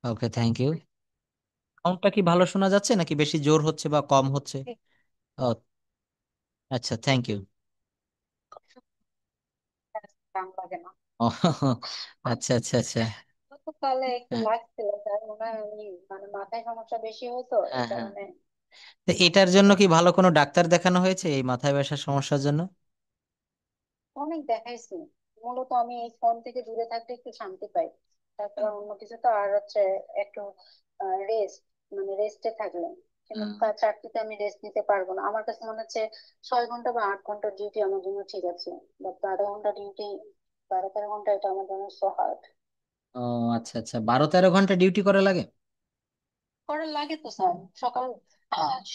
Okay, thank you. সাউন্ডটা কি ভালো শোনা যাচ্ছে নাকি বেশি জোর হচ্ছে বা কম হচ্ছে? ও, আচ্ছা, থ্যাংক ইউ। গান লাগে না। ও, আচ্ছা আচ্ছা আচ্ছা। তো তাহলে একটু হ্যাঁ লাগছিল, তার মনে হয় আমি মানে মাথায় সমস্যা বেশি হতো এই হ্যাঁ হ্যাঁ। কারণে। তো এটার জন্য কি ভালো কোনো ডাক্তার দেখানো হয়েছে এই মাথায় ব্যথার সমস্যার জন্য? অনেক দেখাইছি। মূলত আমি এই ফোন থেকে দূরে থাকতে একটু শান্তি পাই। তারপর অন্য কিছু তো আর হচ্ছে একটু রেস্ট, মানে রেস্টে থাকলে। কিন্তু হুম। চাকরিতে আমি রেস্ট নিতে পারবো না। আমার কাছে মনে হচ্ছে 6 ঘন্টা বা 8 ঘন্টার ডিউটি আমার জন্য ঠিক আছে, বাট 12 ঘন্টা ডিউটি, 12-13 ঘন্টা, এটা আমার জন্য সো হার্ড। ও, আচ্ছা আচ্ছা, 12-13 ঘন্টা ডিউটি করা লাগে? করার লাগে তো স্যার। সকাল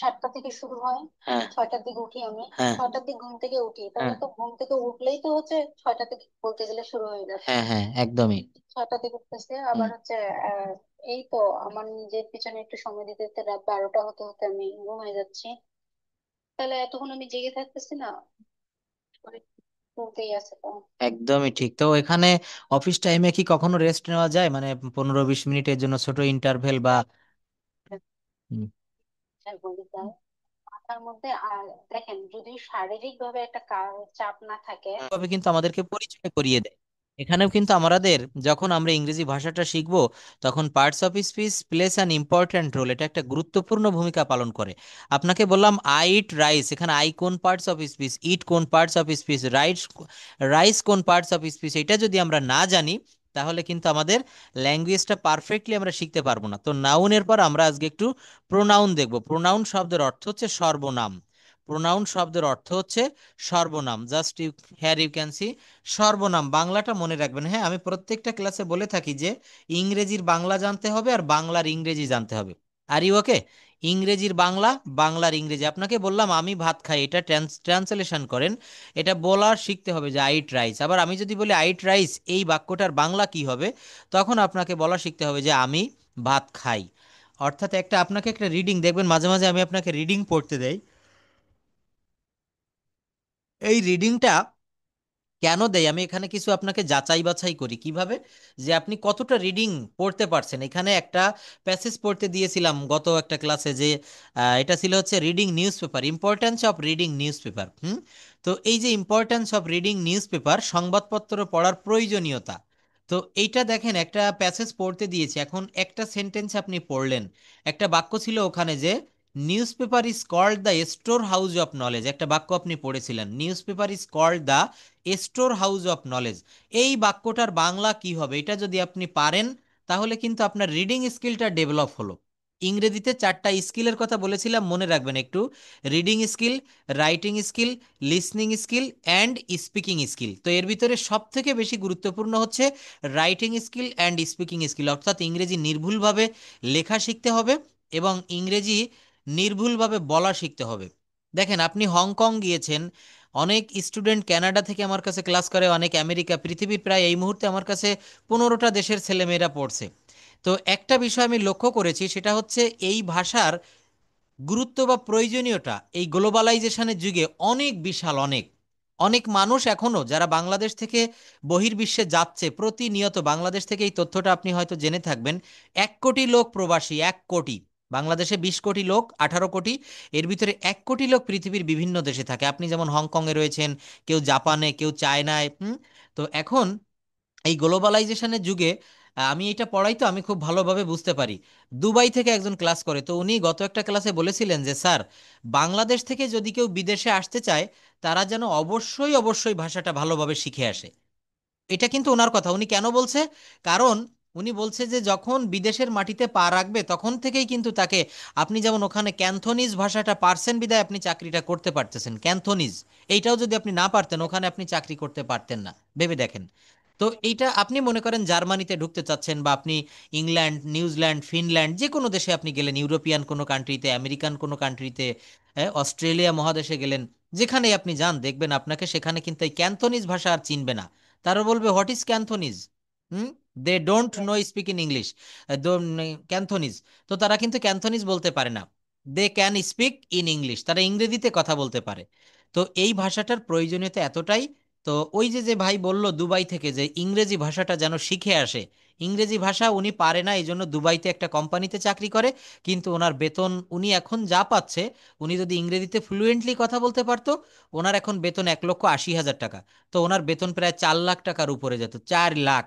7টা থেকে শুরু হয়, হ্যাঁ 6টার দিকে উঠি আমি। হ্যাঁ 6টার দিকে ঘুম থেকে উঠি, হ্যাঁ তাহলে তো ঘুম থেকে উঠলেই তো হচ্ছে 6টা থেকে বলতে গেলে শুরু হয়ে যাচ্ছে। হ্যাঁ হ্যাঁ, একদমই। 6টা থেকে উঠতেছে হুম। আবার হচ্ছে এই তো আমার নিজের পিছনে একটু সময় দিতে দিতে রাত 12টা হতে হতে আমি ঘুমাই যাচ্ছি। তাহলে এতক্ষণ আমি জেগে থাকতেছি না, চলতেই আছে তো। একদমই ঠিক। তো এখানে অফিস টাইমে কি কখনো রেস্ট নেওয়া যায়, মানে 15-20 মিনিটের জন্য ছোট ইন্টারভেল বা? হুম। আর বলি তাই, মাথার মধ্যে আর দেখেন, যদি শারীরিক ভাবে একটা চাপ না থাকে। ভাবে কিন্তু আমাদেরকে পরিচয় করিয়ে দেয়। এখানেও কিন্তু আমাদের, যখন আমরা ইংরেজি ভাষাটা শিখবো, তখন parts of speech plays an important role, এটা একটা গুরুত্বপূর্ণ ভূমিকা পালন করে। আপনাকে বললাম আই ইট রাইস, এখানে আই কোন পার্টস অফ স্পিচ, ইট কোন parts of speech, rights rice কোন পার্টস অফ স্পিচ, এটা যদি আমরা না জানি তাহলে কিন্তু আমাদের ল্যাঙ্গুয়েজটা পারফেক্টলি আমরা শিখতে পারবো না। তো নাউনের পর আমরা আজকে একটু প্রোনাউন দেখব। প্রোনাউন শব্দের অর্থ হচ্ছে সর্বনাম। প্রোনাউন শব্দের অর্থ হচ্ছে সর্বনাম। জাস্ট ইউ, হ্যার ইউ ক্যান সি, সর্বনাম। বাংলাটা মনে রাখবেন। হ্যাঁ, আমি প্রত্যেকটা ক্লাসে বলে থাকি যে ইংরেজির বাংলা জানতে হবে আর বাংলার ইংরেজি জানতে হবে। Are you okay? ইংরেজির বাংলা, বাংলার ইংরেজি। আপনাকে বললাম আমি ভাত খাই, এটা ট্রান্সলেশন করেন। এটা বলার শিখতে হবে যে আইট রাইস। আবার আমি যদি বলি আইট রাইস, এই বাক্যটার বাংলা কি হবে, তখন আপনাকে বলা শিখতে হবে যে আমি ভাত খাই। অর্থাৎ আপনাকে একটা রিডিং দেখবেন, মাঝে মাঝে আমি আপনাকে রিডিং পড়তে দেই। এই রিডিংটা কেন দেই আমি, এখানে কিছু আপনাকে যাচাই বাছাই করি কিভাবে, যে আপনি কতটা রিডিং পড়তে পারছেন। এখানে একটা প্যাসেজ পড়তে দিয়েছিলাম গত একটা ক্লাসে, যে এটা ছিল হচ্ছে reading news paper, importance of reading news paper. তো এই যে importance of reading news paper, সংবাদপত্র পড়ার প্রয়োজনীয়তা। তো এইটা দেখেন, একটা প্যাসেজ পড়তে দিয়েছে, এখন একটা সেন্টেন্স আপনি পড়লেন, একটা বাক্য ছিল ওখানে যে newspaper is called the storehouse of knowledge, একটা বাক্য আপনি পড়েছিলেন, newspaper is called the storehouse of knowledge. এই বাক্যটার বাংলা কি হবে, এটা যদি আপনি পারেন তাহলে কিন্তু আপনার রিডিং স্কিলটা ডেভেলপ হলো। ইংরেজিতে 4টা স্কিলের কথা বলেছিলাম, মনে রাখবেন একটু। Reading skill, writing skill, listening skill and speaking skill. তো এর ভিতরে সব থেকে বেশি গুরুত্বপূর্ণ হচ্ছে writing skill and speaking skill, অর্থাৎ ইংরেজি নির্ভুলভাবে লেখা শিখতে হবে এবং ইংরেজি নির্ভুলভাবে বলা শিখতে হবে। দেখেন, আপনি হংকং গিয়েছেন, অনেক স্টুডেন্ট কানাডা থেকে আমার কাছে ক্লাস করে, অনেক আমেরিকা, পৃথিবীর প্রায় এই মুহূর্তে আমার কাছে 15টা দেশের ছেলেমেয়েরা পড়ছে। তো একটা বিষয় আমি লক্ষ্য করেছি, সেটা হচ্ছে এই ভাষার গুরুত্ব বা প্রয়োজনীয়তা এই গ্লোবালাইজেশনের যুগে অনেক বিশাল, অনেক অনেক মানুষ এখনো যারা বাংলাদেশ থেকে বহির্বিশ্বে যাচ্ছে প্রতিনিয়ত। বাংলাদেশ থেকে এই তথ্যটা আপনি হয়তো জেনে থাকবেন, 1 কোটি লোক প্রবাসী, 1 কোটি। বাংলাদেশে 20 কোটি লোক, 18 কোটি, এর ভিতরে 1 কোটি লোক পৃথিবীর বিভিন্ন দেশে থাকে। আপনি যেমন হংকংয়ে রয়েছেন, কেউ জাপানে, কেউ চায়নায়। তো এখন এই গ্লোবালাইজেশনের যুগে আমি এটা পড়াই, তো আমি খুব ভালোভাবে বুঝতে পারি। দুবাই থেকে একজন ক্লাস করে, তো উনি গত একটা ক্লাসে বলেছিলেন যে স্যার, বাংলাদেশ থেকে যদি কেউ বিদেশে আসতে চায়, তারা যেন অবশ্যই অবশ্যই ভাষাটা ভালোভাবে শিখে আসে। এটা কিন্তু ওনার কথা, উনি কেন বলছে, কারণ উনি বলছে যে যখন বিদেশের মাটিতে পা রাখবে তখন থেকেই কিন্তু তাকে, আপনি যেমন ওখানে ক্যান্থনিজ ভাষাটা পারছেন বিদায় আপনি চাকরিটা করতে পারতেছেন, ক্যান্থনিজ, এইটাও যদি আপনি না পারতেন ওখানে আপনি চাকরি করতে পারতেন না। ভেবে দেখেন। তো এইটা আপনি মনে করেন জার্মানিতে ঢুকতে চাচ্ছেন, বা আপনি ইংল্যান্ড, নিউজিল্যান্ড, ফিনল্যান্ড, যে কোনো দেশে আপনি গেলেন, ইউরোপিয়ান কোনো কান্ট্রিতে, আমেরিকান কোনো কান্ট্রিতে, অস্ট্রেলিয়া মহাদেশে গেলেন, যেখানে আপনি যান দেখবেন আপনাকে সেখানে কিন্তু এই ক্যান্থনিজ ভাষা আর চিনবে না। তারা বলবে what is Cantonese. Hmm. They don't know speak in English, Cantonese. তো তারা কিন্তু ক্যান্থনিজ বলতে পারে না, they can speak in English, তারা ইংরেজিতে কথা বলতে পারে। তো এই ভাষাটার প্রয়োজনীয়তা এতটাই, তো ওই যে যে ভাই বলল দুবাই থেকে যে ইংরেজি ভাষাটা যেন শিখে আসে, ইংরেজি ভাষা উনি পারে না, এই জন্য দুবাইতে একটা কোম্পানিতে চাকরি করে, কিন্তু ওনার বেতন উনি এখন যা পাচ্ছে, উনি যদি ইংরেজিতে ফ্লুয়েন্টলি কথা বলতে পারতো, ওনার এখন বেতন 1,80,000 টাকা। তো ওনার বেতন প্রায় 4 লাখ টাকার উপরে যেত, 4 লাখ।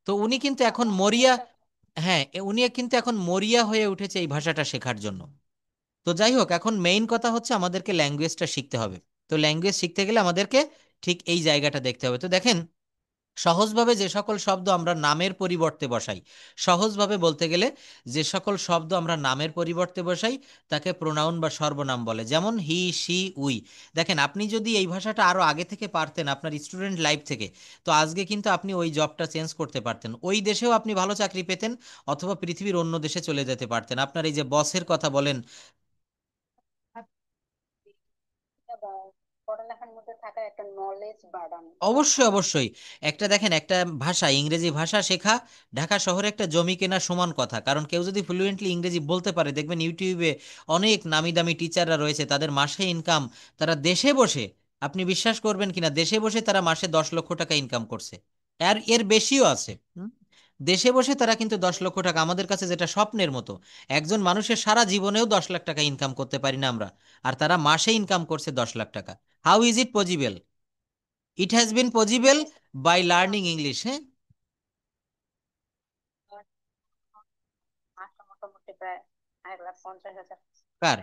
তো উনি কিন্তু এখন অনেক মরিয়া, টাকা। হ্যাঁ উনি কিন্তু এখন মরিয়া হয়ে উঠেছে এই ভাষাটা শেখার জন্য। তো যাই হোক, এখন মেইন কথা হচ্ছে আমাদেরকে ল্যাঙ্গুয়েজটা শিখতে হবে। তো ল্যাঙ্গুয়েজ শিখতে গেলে আমাদেরকে ঠিক এই জায়গাটা দেখতে হবে। তো দেখেন, সহজভাবে যে সকল শব্দ আমরা নামের পরিবর্তে বসাই, সহজভাবে বলতে গেলে যে সকল শব্দ আমরা নামের পরিবর্তে বসাই তাকে প্রোনাউন বা সর্বনাম বলে, যেমন হি, সি, উই। দেখেন, আপনি যদি এই ভাষাটা আরো আগে থেকে পারতেন আপনার স্টুডেন্ট লাইফ থেকে, তো আজকে কিন্তু আপনি ওই জবটা চেঞ্জ করতে পারতেন, ওই দেশেও আপনি ভালো চাকরি পেতেন, অথবা পৃথিবীর অন্য দেশে চলে যেতে পারতেন। আপনার এই যে বসের কথা বলেন, এটা পড়ালেখার মধ্যে থাকা একটা নলেজ বাড়ানো। অবশ্যই অবশ্যই। একটা দেখেন, একটা ভাষা, ইংরেজি ভাষা শেখা ঢাকা শহরে একটা জমি কেনা সমান কথা। কারণ কেউ যদি ফ্লুয়েন্টলি ইংরেজি বলতে পারে, দেখবেন ইউটিউবে অনেক নামি দামি টিচাররা রয়েছে, তাদের মাসে ইনকাম, তারা দেশে বসে, আপনি বিশ্বাস করবেন কিনা, দেশে বসে তারা মাসে 10 লক্ষ টাকা ইনকাম করছে, আর এর বেশিও আছে। দেশে বসে তারা কিন্তু 10 লক্ষ টাকা, আমাদের কাছে যেটা স্বপ্নের মতো, একজন মানুষের সারা জীবনেও 10 লাখ টাকা ইনকাম করতে পারি না আমরা, আর তারা মাসে ইনকাম করছে 10 লাখ টাকা। How is it possible? It has been possible by learning English. হ্যাঁ, মাসে মোটামুটি প্রায় 1,50,000। কার?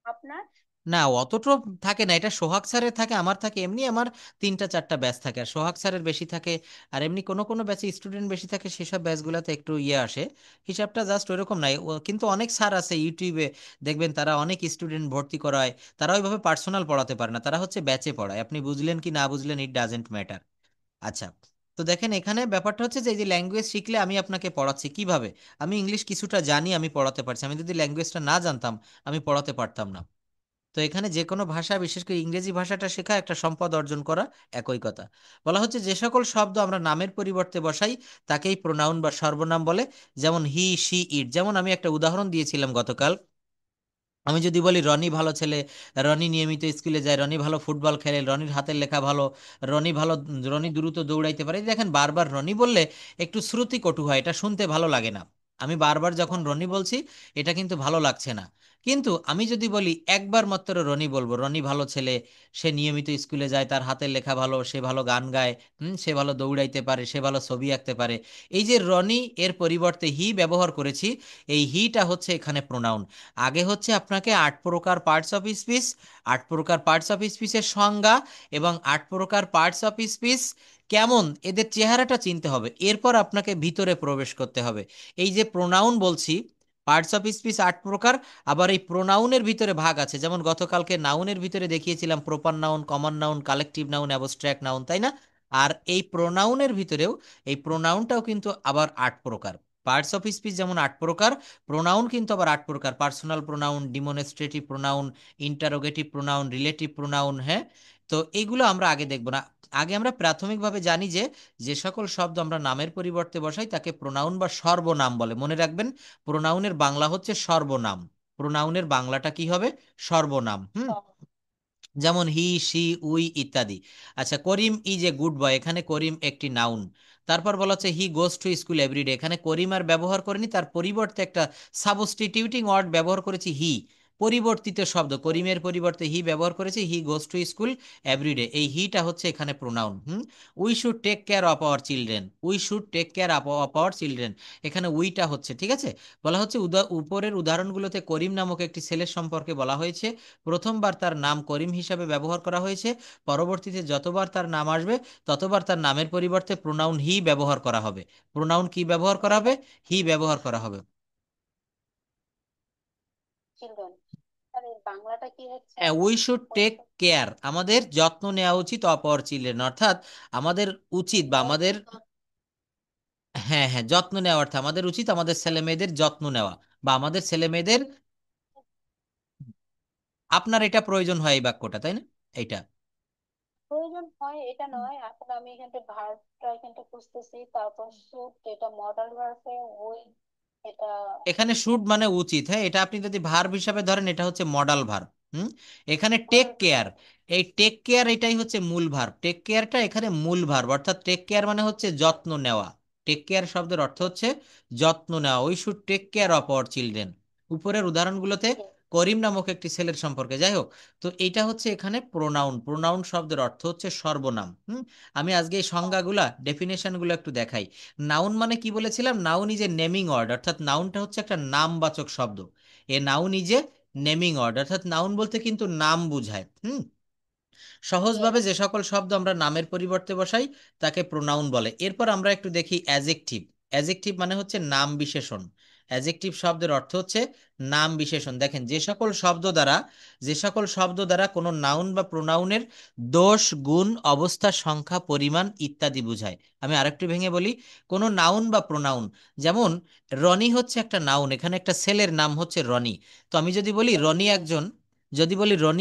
আপনার? না, অতটা থাকে না, এটা সোহাগ স্যারের থাকে, আমার থাকে এমনি, আমার 3টা 4টা ব্যাচ থাকে, আর সোহাগ স্যারের বেশি থাকে। আর এমনি কোনো কোনো ব্যাচে স্টুডেন্ট বেশি থাকে, সেসব ব্যাচগুলোতে একটু ইয়ে আসে, হিসাবটা জাস্ট ওইরকম নাই। কিন্তু অনেক স্যার আছে ইউটিউবে, দেখবেন তারা অনেক স্টুডেন্ট ভর্তি করায়, তারা ওইভাবে পার্সোনাল পড়াতে পারে না, তারা হচ্ছে ব্যাচে পড়ায়। আপনি বুঝলেন কি না বুঝলেন, ইট ডাজেন্ট ম্যাটার। আচ্ছা, তো দেখেন এখানে ব্যাপারটা হচ্ছে যে এই যে ল্যাঙ্গুয়েজ শিখলে আমি আপনাকে পড়াচ্ছি কিভাবে, আমি ইংলিশ কিছুটা জানি, আমি পড়াতে পারছি, আমি যদি ল্যাঙ্গুয়েজটা না জানতাম আমি পড়াতে পারতাম না। তো এখানে যে কোনো ভাষা, বিশেষ করে ইংরেজি ভাষাটা শেখা একটা সম্পদ অর্জন করা, একই কথা। বলা হচ্ছে যে সকল শব্দ আমরা নামের পরিবর্তে বসাই তাকেই প্রোনাউন বা সর্বনাম বলে, যেমন হি, সি, ইট। যেমন আমি একটা উদাহরণ দিয়েছিলাম গতকাল, আমি যদি বলি রনি ভালো ছেলে, রনি নিয়মিত স্কুলে যায়, রনি ভালো ফুটবল খেলে, রনির হাতের লেখা ভালো, রনি ভালো, রনি দ্রুত দৌড়াইতে পারে, এই দেখেন বারবার রনি বললে একটু শ্রুতি কটু হয়, এটা শুনতে ভালো লাগে না। আমি বারবার যখন রনি বলছি, এটা কিন্তু ভালো লাগছে না। কিন্তু আমি যদি বলি একবার মাত্র রনি বলবো, রনি ভালো ছেলে, সে নিয়মিত স্কুলে যায়, তার হাতের লেখা ভালো, সে ভালো গান গায়, সে ভালো দৌড়াইতে পারে, সে ভালো ছবি আঁকতে পারে, এই যে রনি এর পরিবর্তে হি ব্যবহার করেছি, এই হিটা হচ্ছে এখানে প্রোনাউন। আগে হচ্ছে আপনাকে 8 প্রকার পার্টস অফ স্পিচ, 8 প্রকার পার্টস অফ স্পিচের সংজ্ঞা, এবং 8 প্রকার পার্টস অফ স্পিচ কেমন এদের চেহারাটা চিনতে হবে, এরপর আপনাকে ভিতরে প্রবেশ করতে হবে। এই যে প্রোনাউন বলছি, পার্টস অফ স্পিচ 8 প্রকার, আবার এই প্রোনাউনের ভিতরে ভাগ আছে, যেমন গতকালকে নাউনের ভিতরে দেখিয়েছিলাম proper noun, common noun, collective noun, abstract noun, তাই না? আর এই প্রোনাউনের ভিতরেও, এই প্রোনাউনটাও কিন্তু আবার 8 প্রকার। পার্টস অফ স্পিচ যেমন 8 প্রকার, প্রোনাউন কিন্তু আবার 8 প্রকার: personal pronoun, demonstrative pronoun, interrogative pronoun, relative pronoun. হ্যাঁ, তো এইগুলো আমরা আগে দেখব না। আগে আমরা প্রাথমিকভাবে জানি যে যে সকল শব্দ আমরা নামের পরিবর্তে বসাই তাকে প্রোনাউন বা সর্বনাম বলে। মনে রাখবেন, প্রোনাউনের বাংলা হচ্ছে সর্বনাম, প্রোনাউনের বাংলাটা কি হবে? সর্বনাম। যেমন হি, সি, উই ইত্যাদি। আচ্ছা, করিম ইজ এ গুড বয়, এখানে করিম একটি নাউন। তারপর বলা হচ্ছে হি গোজ টু স্কুল এভরিডে, এখানে করিম আর ব্যবহার করিনি, তার পরিবর্তে একটা সাবস্টিটিউটিং ওয়ার্ড ব্যবহার করেছি, হি। পরিবর্তিত শব্দ, করিমের পরিবর্তে হি ব্যবহার করেছি, he goes to school every day, এই হিটা হচ্ছে এখানে pronoun. We should take care of our children, we should take care of our children, এখানে উইটা হচ্ছে, ঠিক আছে। বলা হচ্ছে উপরের উদাহরণগুলোতে করিম নামক একটি ছেলের সম্পর্কে বলা হয়েছে, প্রথমবার তার নাম করিম হিসাবে ব্যবহার করা হয়েছে, পরবর্তীতে যতবার তার নাম আসবে ততবার তার নামের পরিবর্তে প্রোনাউন হি ব্যবহার করা হবে। প্রোনাউন কি ব্যবহার করা হবে? হি ব্যবহার করা হবে। চিলড্রেন। আর এই বাংলাটা কি হচ্ছে? উই শুড টেক পরিষ্কার। কেয়ার, আমাদের যত্ন নেওয়া উচিত অফ আওয়ার চিলড্রেন, অর্থাৎ আমাদের উচিত বা আমাদের, হ্যাঁ হ্যাঁ, যত্ন নেওয়া অর্থে আমাদের উচিত আমাদের ছেলে মেয়েদের যত্ন নেওয়া, বা আমাদের ছেলে মেয়েদের, আপনার এটা প্রয়োজন হয় এই বাক্যটা, তাই না? এইটা প্রয়োজন হয় এটা নয়, আসলে আমি এখানে ভার্বটা কিন্তু খুঁজতেছি, তারপর শুড এটা মডাল ভার্বে, ওই এটা। এখানে শুড মানে উচিত, হ্যাঁ, এটা আপনি যদি ভার্ব হিসাবে ধরেন এটা হচ্ছে মডাল ভার্ব। হুম। এখানে টেক হুম, কেয়ার, এই টেক কেয়ার এটাই হচ্ছে মূল ভার্ব, টেক কেয়ারটা এখানে মূল ভার্ব, অর্থাৎ টেক কেয়ার মানে হচ্ছে যত্ন নেওয়া। টেক কেয়ার শব্দের অর্থ হচ্ছে যত্ন নেওয়া, we should take care of our children. উপরের উদাহরণগুলোতে হুম, করিম নামক একটি ছেলের সম্পর্কে, যাই হোক। তো এইটা হচ্ছে এখানে প্রোনাউন, প্রোনাউন শব্দের অর্থ হচ্ছে সর্বনাম। আমি আজকে এই সংজ্ঞাগুলা ডেফিনেশনগুলো একটু দেখাই। নাউন মানে কি বলেছিলাম, noun is a naming word, অর্থাৎ নাউনটা হচ্ছে একটা নামবাচক শব্দ। A noun is a naming word, অর্থাৎ নাউন বলতে কিন্তু নাম বোঝায়। সহজভাবে ইয়েস। যে সকল শব্দ আমরা নামের পরিবর্তে বসাই তাকে প্রোনাউন বলে। এরপর আমরা একটু দেখি অ্যাজেকটিভ। অ্যাজেকটিভ মানে হচ্ছে নাম বিশেষণ। অ্যাজেকটিভ শব্দের অর্থ হচ্ছে নাম বিশেষণ। দেখেন, যে সকল শব্দ দ্বারা কোনো নাউন বা প্রোনাউনের দোষ, গুণ, অবস্থা, সংখ্যা, পরিমাণ ইত্যাদি বোঝায়। আমি আরেকটু ভেঙে বলি, কোনো নাউন বা প্রোনাউন, যেমন রনি হচ্ছে একটা নাউন, এখানে একটা ছেলের নাম হচ্ছে রনি। তো আমি যদি বলি রনি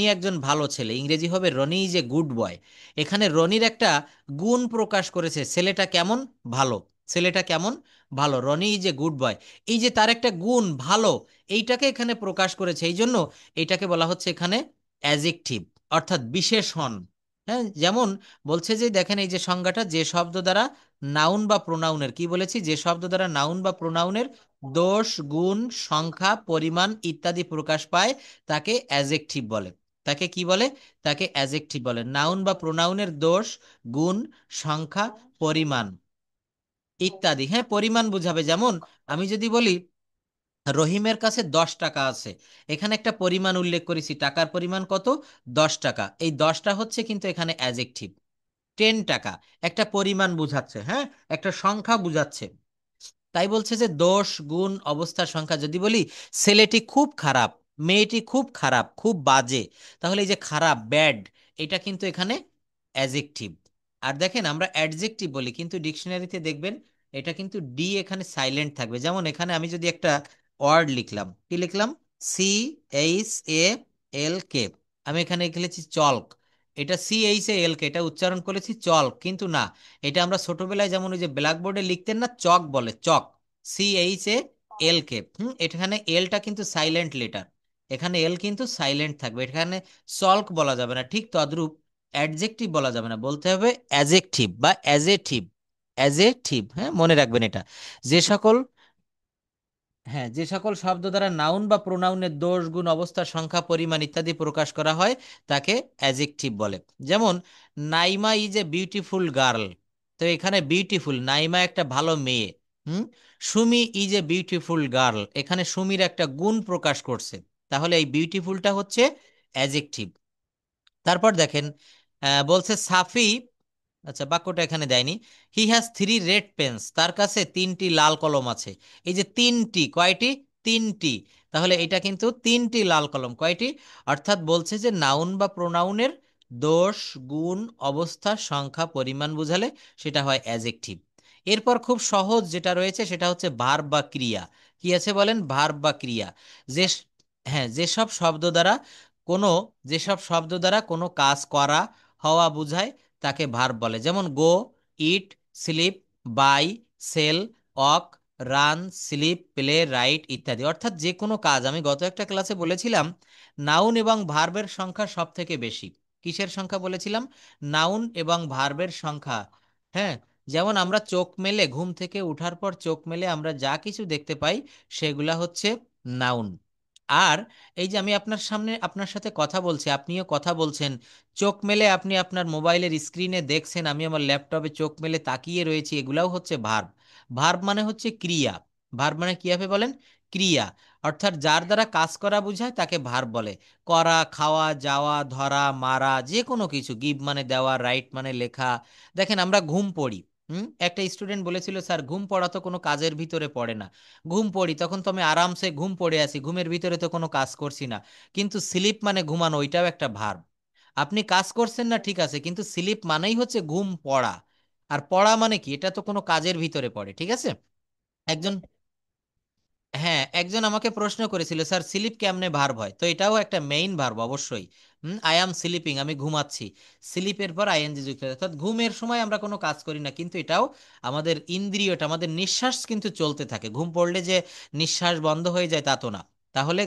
একজন ভালো ছেলে, ইংরেজি হবে Rony is a good boy. এখানে রনির একটা গুণ প্রকাশ করেছে, ছেলেটা কেমন, ভালো। ছেলেটা কেমন, ভালো, Rony is a good boy. এই যে তার একটা গুণ ভালো, এইটাকে এখানে প্রকাশ করেছে, এই জন্য এইটাকে বলা হচ্ছে এখানে অ্যাজেকটিভ, অর্থাৎ বিশেষণ। হ্যাঁ, যেমন বলছে যে দেখেন এই যে সংজ্ঞাটা, যে শব্দ দ্বারা নাউন বা প্রোনাউনের, কি বলেছি, যে শব্দ দ্বারা নাউন বা প্রোনাউনের দোষ, গুণ, সংখ্যা, পরিমাণ ইত্যাদি প্রকাশ পায় তাকে অ্যাজেকটিভ বলে। তাকে কি বলে, তাকে অ্যাজেকটিভ বলে। নাউন বা প্রোনাউনের দোষ, গুণ, সংখ্যা, পরিমাণ ইত্যাদি। হ্যাঁ, পরিমাণ বুঝাবে, যেমন আমি যদি বলি রহিমের কাছে 10 টাকা আছে, এখানে একটা পরিমাণ উল্লেখ করেছি, টাকার পরিমাণ কত, 10 টাকা। এই 10টা হচ্ছে কিন্তু এখানে অ্যাজেকটিভ। 10 টাকা একটা পরিমাণ বুঝাচ্ছে, হ্যাঁ, একটা সংখ্যা বুঝাচ্ছে। তাই বলছে যে দোষ, গুণ, অবস্থার সংখ্যা। যদি বলি ছেলেটি খুব খারাপ, মেয়েটি খুব খারাপ, খুব বাজে, তাহলে এই যে খারাপ, ব্যাড, এটা কিন্তু এখানে অ্যাজেকটিভ। আর দেখেন আমরা অ্যাডজেক্টিভ বলি, কিন্তু ডিকশনারিতে দেখবেন এটা কিন্তু ডি এখানে সাইলেন্ট থাকবে। যেমন এখানে আমি যদি একটা ওয়ার্ড লিখলাম, কি লিখলাম, CHALK, আমি এখানে লিখেছি চল্ক, এটা CHALK, এটা উচ্চারণ করেছি চল্ক, কিন্তু না, এটা আমরা ছোটবেলায় যেমন ওই যে ব্ল্যাকবোর্ডে লিখতেন না, চক বলে, চক, CHALK। এখানে এলটা কিন্তু সাইলেন্ট লেটার, এখানে এল কিন্তু সাইলেন্ট থাকবে, এখানে সল্ক বলা যাবে না। ঠিক তদ্রূপ অ্যাডজেক্টিভ বলা যাবে না, বলতে হবে অ্যাজেকটিভ বা অ্যাজেটিভ। অ্যাজেটিভ, হ্যাঁ, মনে রাখবেন এটা। যে সকল হ্যাঁ, যে সকল শব্দ দ্বারা নাউন বা প্রোনাউনের দোষ, গুণ, অবস্থা, সংখ্যা, পরিমাণ ইত্যাদি প্রকাশ করা হয় তাকে অ্যাজেকটিভ বলে। যেমন Naima is a beautiful girl, তো এখানে বিউটিফুল, নাইমা একটা ভালো মেয়ে। Hmm. Sumi is a beautiful girl, এখানে সুমির একটা গুণ প্রকাশ করছে, তাহলে এই বিউটিফুলটা হচ্ছে অ্যাজেকটিভ। তারপর দেখেন বলছে সাফি, আচ্ছা বাক্যটা এখানে দেয়নি, হি হ্যাজ 3 রেড পেন্স, তার কাছে 3টি লাল কলম আছে। এই যে তিনটি, কয়টি, তিনটি, তাহলে এটা কিন্তু 3টি লাল কলম, কয়টি, অর্থাৎ বলছে যে নাউন বা প্রোনাউনের দোষ, গুণ, অবস্থা, সংখ্যা, পরিমাণ বুঝালে সেটা হয় অ্যাজেকটিভ। এরপর খুব সহজ যেটা রয়েছে সেটা হচ্ছে ভার্ব বা ক্রিয়া। কি আছে বলেন, ভার্ব বা ক্রিয়া। যে হ্যাঁ, কোনো যেসব শব্দ দ্বারা কোনো কাজ করা, হওয়া বোঝায় তাকে ভার্ব বলে। যেমন go, eat, sleep, buy, sell, walk, run, sleep, play, write ইত্যাদি, অর্থাৎ যে কোনো কাজ। আমি গত একটা ক্লাসে বলেছিলাম নাউন এবং ভার্বের সংখ্যা সব থেকে বেশি। কিসের সংখ্যা বলেছিলাম, নাউন এবং ভার্বের সংখ্যা। হ্যাঁ, যেমন আমরা চোখ মেলে, ঘুম থেকে ওঠার পর চোখ মেলে আমরা যা কিছু দেখতে পাই সেগুলা হচ্ছে নাউন। আর এই যে আমি আপনার সাথে কথা বলছি, আপনিও কথা বলছেন, চোখ মেলে আপনি আপনার মোবাইলের স্ক্রিনে দেখছেন, আমি আমার ল্যাপটপে চোখ মেলে তাকিয়ে রয়েছি, এগুলাও হচ্ছে ভার্ব। ভার্ব মানে হচ্ছে ক্রিয়া। ভার্ব মানে কি হবে বলেন, ক্রিয়া, অর্থাৎ যার দ্বারা কাজ করা বোঝায় তাকে ভার্ব বলে। করা, খাওয়া, যাওয়া, ধরা, মারা, যে কোনো কিছু, গিভ মানে দেওয়া, রাইট মানে লেখা। দেখেন আমরা ঘুম পড়ি, একটা স্টুডেন্ট বলেছিল স্যার ঘুম পড়া তো কোনো কাজের ভিতরে পড়ে না। ঘুম পড়ি, তখন তো আমি আরামসে ঘুম পড়ে আছি, ঘুমের ভিতরে তো কোনো কাজ করছি না। কিন্তু স্লিপ মানে ঘুমানো, ওইটাও একটা ভার্ব। আপনি কাজ করছেন না ঠিক আছে, কিন্তু স্লিপ মানেই হচ্ছে ঘুম পড়া। আর পড়া মানে কি, এটা তো কোনো কাজের ভিতরে পড়ে, ঠিক আছে। একজন হ্যাঁ, একজন আমাকে প্রশ্ন করেছিল স্যার স্লিপ কেমনে ভার্ব হয়, তো এটাও একটা মেইন ভার্ব অবশ্যই। আই অ্যাম স্লিপিং, আমি ঘুমাচ্ছি, স্লিপের পর আইএনজি যুক্ত আছে। অর্থাৎ ঘুমের সময় আমরা কোনো কাজ করি না, কিন্তু এটাও আমাদের ইন্দ্রিয়টা, আমাদের নিঃশ্বাস কিন্তু চলতে থাকে, ঘুম পড়লে যে নিঃশ্বাস বন্ধ হয়ে যায় তা তো না। তাহলে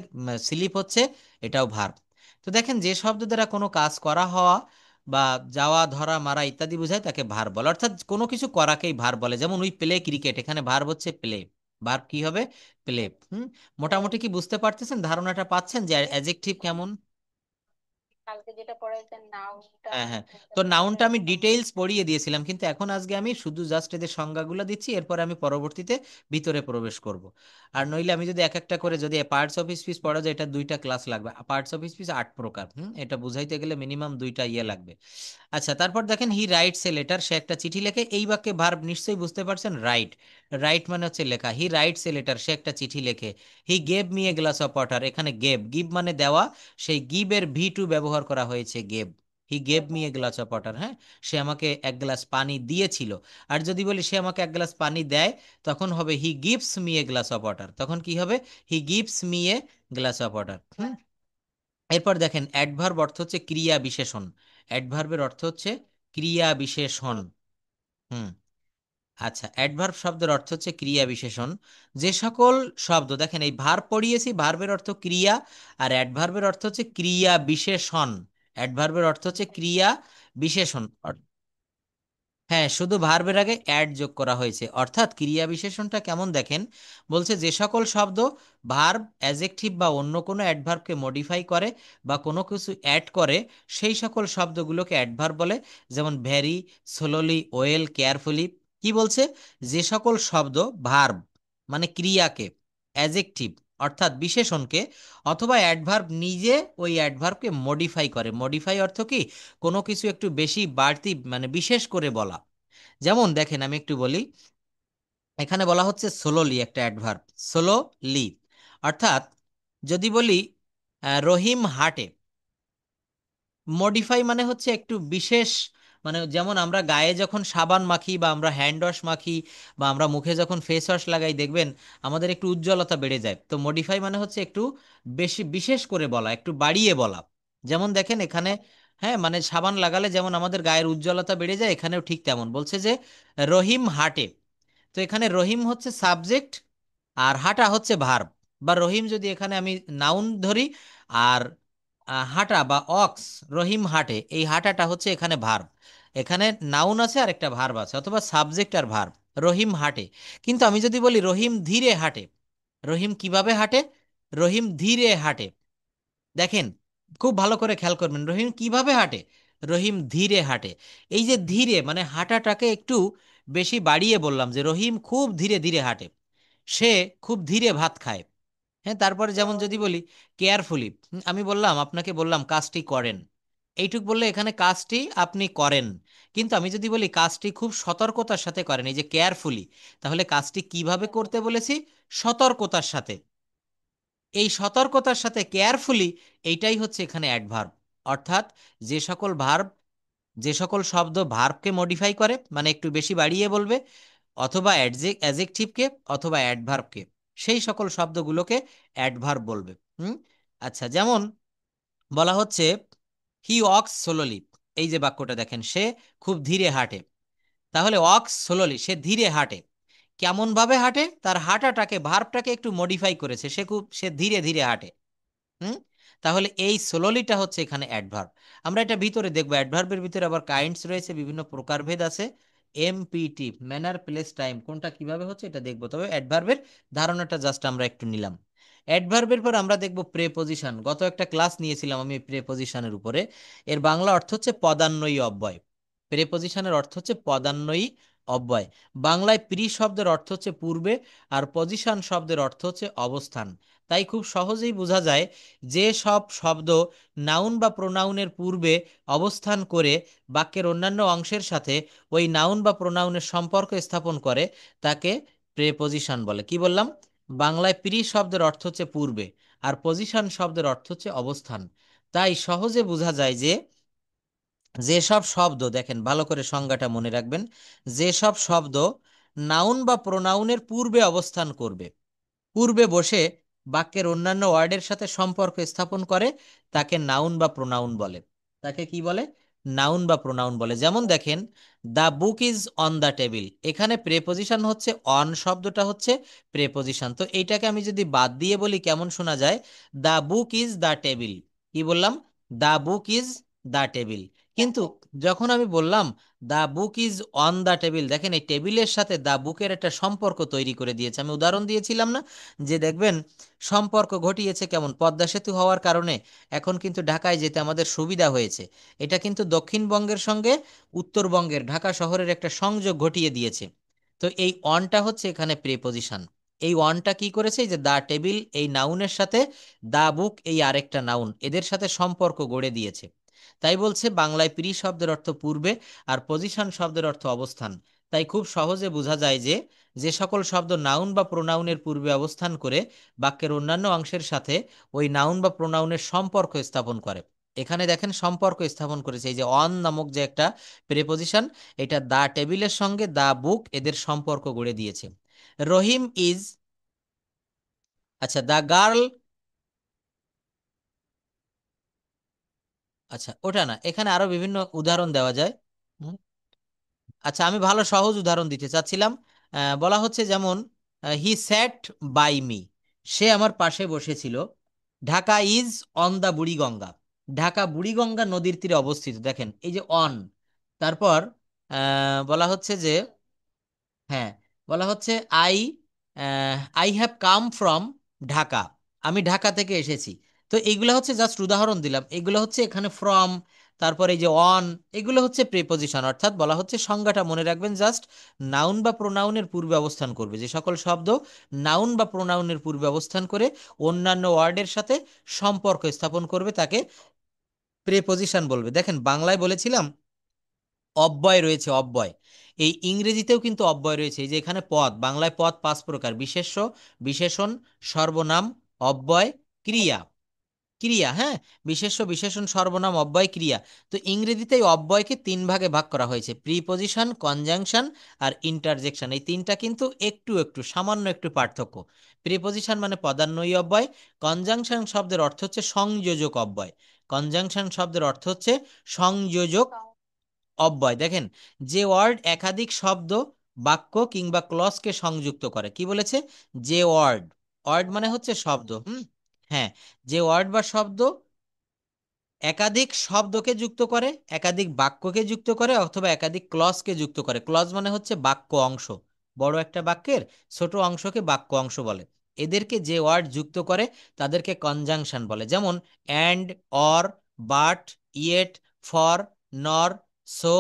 স্লিপ হচ্ছে, এটাও ভার্ব। তো দেখেন যে শব্দ দ্বারা কোনো কাজ করা হওয়া বা যাওয়া ধরা মারা ইত্যাদি বোঝায় তাকে ভার বলে, অর্থাৎ কোনো কিছু করাকেই ভার বলে। যেমন উই প্লে ক্রিকেট, এখানে ভার্ব হচ্ছে প্লে, ভার্ব কি হবে? প্লে। হুম। মোটামুটি কি বুঝতে পারতেছেন, ধারণাটা পাচ্ছেন যে অ্যাডজেক্টিভ কেমন? কালকে যেটা পড়াইতেন নাউনটা, হ্যাঁ হ্যাঁ। এটা তো তো নাউনটা আমি একদম ডিটেইলস পড়িয়ে দিয়েছিলাম, কিন্তু এখন আজকে আমি শুধু জাস্ট এদের সংজ্ঞাগুলো দিচ্ছি, এরপর আমি পরবর্তীতে ভিতরে প্রবেশ করব। আর নইলে আমি যদি এক একটা করে যদি পার্টস অফ স্পিচ পড়া যায়, এটা দুইটা ক্লাস লাগবে। পার্টস অফ স্পিচ 8 প্রকার, এটা বুঝাইতে গেলে মিনিমাম দুইটা ইয়ে লাগবে। আচ্ছা, তারপর দেখেন হি রাইটস এ লেটার, সে একটা চিঠি লেখে। এই বাক্যে ভার্ব নিশ্চয়ই বুঝতে পারছেন, রাইট। রাইট মানে হচ্ছে লেখা। হি রাইটস এ লেটার, সে একটা চিঠি লেখে। He gave me a glass of water, এখানে গেভ, গিভ মানে দেওয়া, সেই গিভ এর ভি টু ব্যবহার করা হয়েছে, gave. He gave me a glass of water, হ্যাঁ, সে আমাকে এক গ্লাস পানি দিয়েছিল। আর যদি বলি সে আমাকে এক গ্লাস পানি দেয়, তখন হবে he gives me a glass of water, তখন কি হবে? He gives me a glass of water. এরপর দেখেন অ্যাডভার্ব অর্থ হচ্ছে ক্রিয়া বিশেষণ। অ্যাডভার্বের অর্থ হচ্ছে ক্রিয়া বিশেষণ। হুম। আচ্ছা, অ্যাডভার্ব শব্দের অর্থ হচ্ছে ক্রিয়া বিশেষণ। যে সকল শব্দ, দেখেন এই ভার্ব পড়িয়েছি, ভার্বের অর্থ ক্রিয়া, আর অ্যাডভার্বের অর্থ হচ্ছে ক্রিয়া বিশেষণ। অ্যাডভার্বের অর্থ হচ্ছে ক্রিয়া বিশেষণ। হ্যাঁ, শুধু ভার্বের আগে অ্যাড যোগ করা হয়েছে, অর্থাৎ ক্রিয়া বিশেষণটা কেমন দেখেন, বলছে যে সকল শব্দ ভার্ব, অ্যাজেক্টিভ বা অন্য কোনো অ্যাডভার্বকে মডিফাই করে বা কোনো কিছু অ্যাড করে, সেই সকল শব্দগুলোকে অ্যাডভার্ব বলে। যেমন ভ্যারি, স্লোলি, ওয়েল, কেয়ারফুলি। কি বলছে? যে সকল শব্দ ভার্ব মানে ক্রিয়াকে, অ্যাজেক্টিভ অর্থাৎ বিশেষণকে, অথবা অ্যাডভার্ব নিজে ওই অ্যাডভার্বকে মডিফাই করে। মডিফাই অর্থ কি? কোনো কিছু একটু বেশি বাড়তি মানে বিশেষ করে বলা। যেমন দেখেন আমি একটু বলি, এখানে বলা হচ্ছে সোলোলি, একটা অ্যাডভার্ব, সোলোলি। অর্থাৎ যদি বলি রহিম হাঁটে, মডিফাই মানে হচ্ছে একটু বিশেষ, মানে যেমন আমরা গায়ে যখন সাবান মাখি বা আমরা হ্যান্ড ওয়াশ মাখি বা আমরা মুখে যখন ফেস ওয়াশ লাগাই, দেখবেন আমাদের একটু উজ্জ্বলতা বেড়ে যায়। তো মডিফাই মানে হচ্ছে একটু বেশি বিশেষ করে বলা, একটু বাড়িয়ে বলা। যেমন দেখেন এখানে, হ্যাঁ, মানে সাবান লাগালে যেমন আমাদের গায়ের উজ্জ্বলতা বেড়ে যায়, এখানেও ঠিক তেমন বলছে যে রহিম হাঁটে। তো এখানে রহিম হচ্ছে সাবজেক্ট আর হাঁটা হচ্ছে ভার্ব। বা রহিম যদি এখানে আমি নাউন ধরি, আর হাঁটা বা অক্স, রহিম হাঁটে, এই হাঁটাটা হচ্ছে এখানে ভার্ব। এখানে নাউন আছে আর একটা ভার্ব আছে, অথবা সাবজেক্ট আর ভার্ব। রহিম হাঁটে। কিন্তু আমি যদি বলি রহিম ধীরে হাঁটে, রহিম কিভাবে হাঁটে? রহিম ধীরে হাঁটে। দেখেন, খুব ভালো করে খেয়াল করবেন, রহিম কিভাবে হাঁটে? রহিম ধীরে হাঁটে। এই যে ধীরে মানে হাঁটাটাকে একটু বেশি বাড়িয়ে বললাম, যে রহিম খুব ধীরে ধীরে হাঁটে, সে খুব ধীরে ভাত খায়। হ্যাঁ, তারপরে যেমন যদি বলি কেয়ারফুলি, আমি বললাম, আপনাকে বললাম কাজটি করেন, এইটুক বললে এখানে কাজটি আপনি করেন। কিন্তু আমি যদি বলি কাজটি খুব সতর্কতার সাথে করেন, এই যে কেয়ারফুলি, তাহলে কাজটি কিভাবে করতে বলেছি? সতর্কতার সাথে। এই সতর্কতার সাথে কেয়ারফুলি, এইটাই হচ্ছে এখানে অ্যাডভার্ব। অর্থাৎ যে সকল ভার্ব, যে সকল শব্দ ভার্বকে মডিফাই করে মানে একটু বেশি বাড়িয়ে বলবে, অথবা অ্যাজেক্টিভকে অথবা অ্যাডভার্বকে, সেই সকল শব্দগুলোকে অ্যাডভার্ব বলবে। হুম। আচ্ছা, যেমন বলা হচ্ছে হি ওয়াক্স স্লোলি, এই যে বাক্যটা দেখেন, সে খুব ধীরে হাঁটে। তাহলে ওয়াক্স স্লোলি, সে ধীরে হাঁটে। কেমন ভাবে হাঁটে? তার হাঁটাটাকে, ভার্বটাকে একটু মডিফাই করেছে, সে ধীরে ধীরে হাঁটে। হুম। তাহলে এই সোলোলিটা হচ্ছে এখানে অ্যাডভার্ব। আমরা এটা ভিতরে দেখবো, অ্যাডভার্বের ভিতরে আবার কাইন্ডস রয়েছে, বিভিন্ন প্রকারভেদ আছে। এমপিটি, ম্যানার, প্লেস, টাইম, কোনটা কিভাবে হচ্ছে এটা দেখবো, তবে অ্যাডভার্বের ধারণাটা জাস্ট আমরা একটু নিলাম। অ্যাডভার্বের পর আমরা দেখবো প্রেপোজিশন। গত একটা ক্লাস নিয়েছিলাম আমি প্রেপোজিশনের উপরে। এর বাংলা অর্থ হচ্ছে পদান্বয়ী অব্যয়। প্রেপোজিশনের অর্থ হচ্ছে পদান্বয়ী অব্যয়। বাংলায় প্রি শব্দের অর্থ হচ্ছে পূর্বে, আর পজিশন শব্দের অর্থ হচ্ছে অবস্থান। তাই খুব সহজেই বোঝা যায়, যে সব শব্দ নাউন বা প্রোনাউনের পূর্বে অবস্থান করে বাক্যের অন্যান্য অংশের সাথে ওই নাউন বা প্রোনাউনের সম্পর্ক স্থাপন করে, তাকে প্রেপোজিশন বলে। কি বললাম? বাংলায় প্রি শব্দের অর্থ হচ্ছে পূর্বে, আর পজিশন শব্দের অর্থ হচ্ছে অবস্থান। তাই সহজে বোঝা যায় যে যেসব শব্দ, দেখেন ভালো করে সংজ্ঞাটা মনে রাখবেন, যেসব শব্দ নাউন বা প্রোনাউনের পূর্বে অবস্থান করবে, পূর্বে বসে বাক্যের অন্যান্য ওয়ার্ডের সাথে সম্পর্ক স্থাপন করে, তাকে নাউন বা প্রোনাউন বলে। তাকে কি বলে? নাউন বা প্রোনাউন বলে। যেমন দেখেন, the book is on the table, এখানে প্রেপোজিশন হচ্ছে অন শব্দটা হচ্ছে প্রেপোজিশন। তো এইটাকে আমি যদি বাদ দিয়ে বলি কেমন শোনা যায়? The book is the table. কি বললাম? The book is the table. কিন্তু যখন আমি বললাম the book is on the table, দেখেন এই টেবিলের সাথে দ্য বুকের একটা সম্পর্ক তৈরি করে দিয়েছে। আমি উদাহরণ দিয়েছিলাম না, যে দেখবেন সম্পর্ক ঘটিয়েছে কেমন, পদ্মা সেতু হওয়ার কারণে এখন কিন্তু ঢাকায় যেতে আমাদের সুবিধা হয়েছে। এটা কিন্তু দক্ষিণবঙ্গের সঙ্গে উত্তরবঙ্গের ঢাকা শহরের একটা সংযোগ ঘটিয়ে দিয়েছে। তো এই অনটা হচ্ছে এখানে প্রিপজিশন। এই অনটা কি করেছে, এই যে দ্য টেবিল এই নাউনের সাথে দা বুক এই আরেকটা নাউন, এদের সাথে সম্পর্ক গড়ে দিয়েছে। তাই বলছে বাংলায় প্রি শব্দের অর্থ পূর্বে আর পজিশন শব্দের অর্থ অবস্থান। তাই খুব সহজে বোঝা যায় যে যে সকল শব্দ নাউন বা প্রোনাউনের পূর্বে অবস্থান করে বাক্যের অন্যান্য অংশের সাথে ওই নাউন বা প্রোনাউনের সম্পর্ক স্থাপন করে। এখানে দেখেন সম্পর্ক স্থাপন করেছে, এই যে অন নামক যে একটা প্রেপোজিশন, এটা দা টেবিলের সঙ্গে দা বুক এদের সম্পর্ক গড়ে দিয়েছে। রহিম ইজ, আচ্ছা দা গার্ল, আচ্ছা ওটা না, এখানে আরো বিভিন্ন উদাহরণ দেওয়া যায়। হুম, আচ্ছা আমি ভালো সহজ উদাহরণ দিতে চাচ্ছিলাম। বলা হচ্ছে যেমন হি স্যাট বাই মি, সে আমার পাশে বসেছিল। Dhaka is on the Buriganga, Dhaka Buriganga নদীর তীরে অবস্থিত। দেখেন এই যে অন, তারপর বলা হচ্ছে যে, হ্যাঁ, বলা হচ্ছে I I have come from Dhaka, আমি ঢাকা থেকে এসেছি। তো এইগুলো হচ্ছে জাস্ট উদাহরণ দিলাম, এগুলো হচ্ছে এখানে ফ্রম, তারপরে এই যে অন, এগুলো হচ্ছে প্রিপজিশন। অর্থাৎ বলা হচ্ছে সংজ্ঞাটা মনে রাখবেন, জাস্ট নাউন বা প্রোনাউনের পূর্বে অবস্থান করবে, যে সকল শব্দ নাউন বা প্রোনাউনের পূর্বে অবস্থান করে অন্যান্য ওয়ার্ডের সাথে সম্পর্ক স্থাপন করবে তাকে প্রিপজিশন বলবে। দেখেন বাংলায় বলেছিলাম অব্যয় রয়েছে, অব্যয়। এই ইংরেজিতেও কিন্তু অব্যয় রয়েছে। এই যে এখানে পদ, বাংলায় পদ পাঁচ প্রকার: বিশেষ্য, বিশেষণ, সর্বনাম, অব্যয়, ক্রিয়া। ক্রিয়া, হ্যাঁ, বিশেষ্য, বিশেষণ, সর্বনাম, অব্যয়, ক্রিয়া। তো ইংরেজিতে এই অব্যয়কে তিন ভাগে ভাগ করা হয়েছে: প্রিপজিশন, কনজাংশন আর ইন্টারজেকশন। এই তিনটা কিন্তু একটু একটু সামান্য একটু পার্থক্য। প্রিপজিশন মানে পদান্বয়ী অব্যয়, কনজাংশন শব্দের অর্থ হচ্ছে সংযোজক অব্যয়, কনজাংশন শব্দের অর্থ হচ্ছে সংযোজক অব্যয়। দেখেন যে ওয়ার্ড একাধিক শব্দ, বাক্য কিংবা ক্লজকে সংযুক্ত করে, কি বলেছে, যে ওয়ার্ড, ওয়ার্ড মানে হচ্ছে শব্দ, হুম, হ্যাঁ, যে ওয়ার্ড বা শব্দ একাধিক শব্দকে যুক্ত করে, একাধিক বাক্যকে যুক্ত করে অথবা একাধিক ক্লজকে যুক্ত করে। ক্লজ মানে হচ্ছে বাক্য অংশ, বড় একটা বাক্যের ছোট অংশকে বাক্য অংশ বলে। এদেরকে যে ওয়ার্ড যুক্ত করে তাদেরকে কনজাংশন বলে। যেমন and, or, but, yet, for, নর, সো,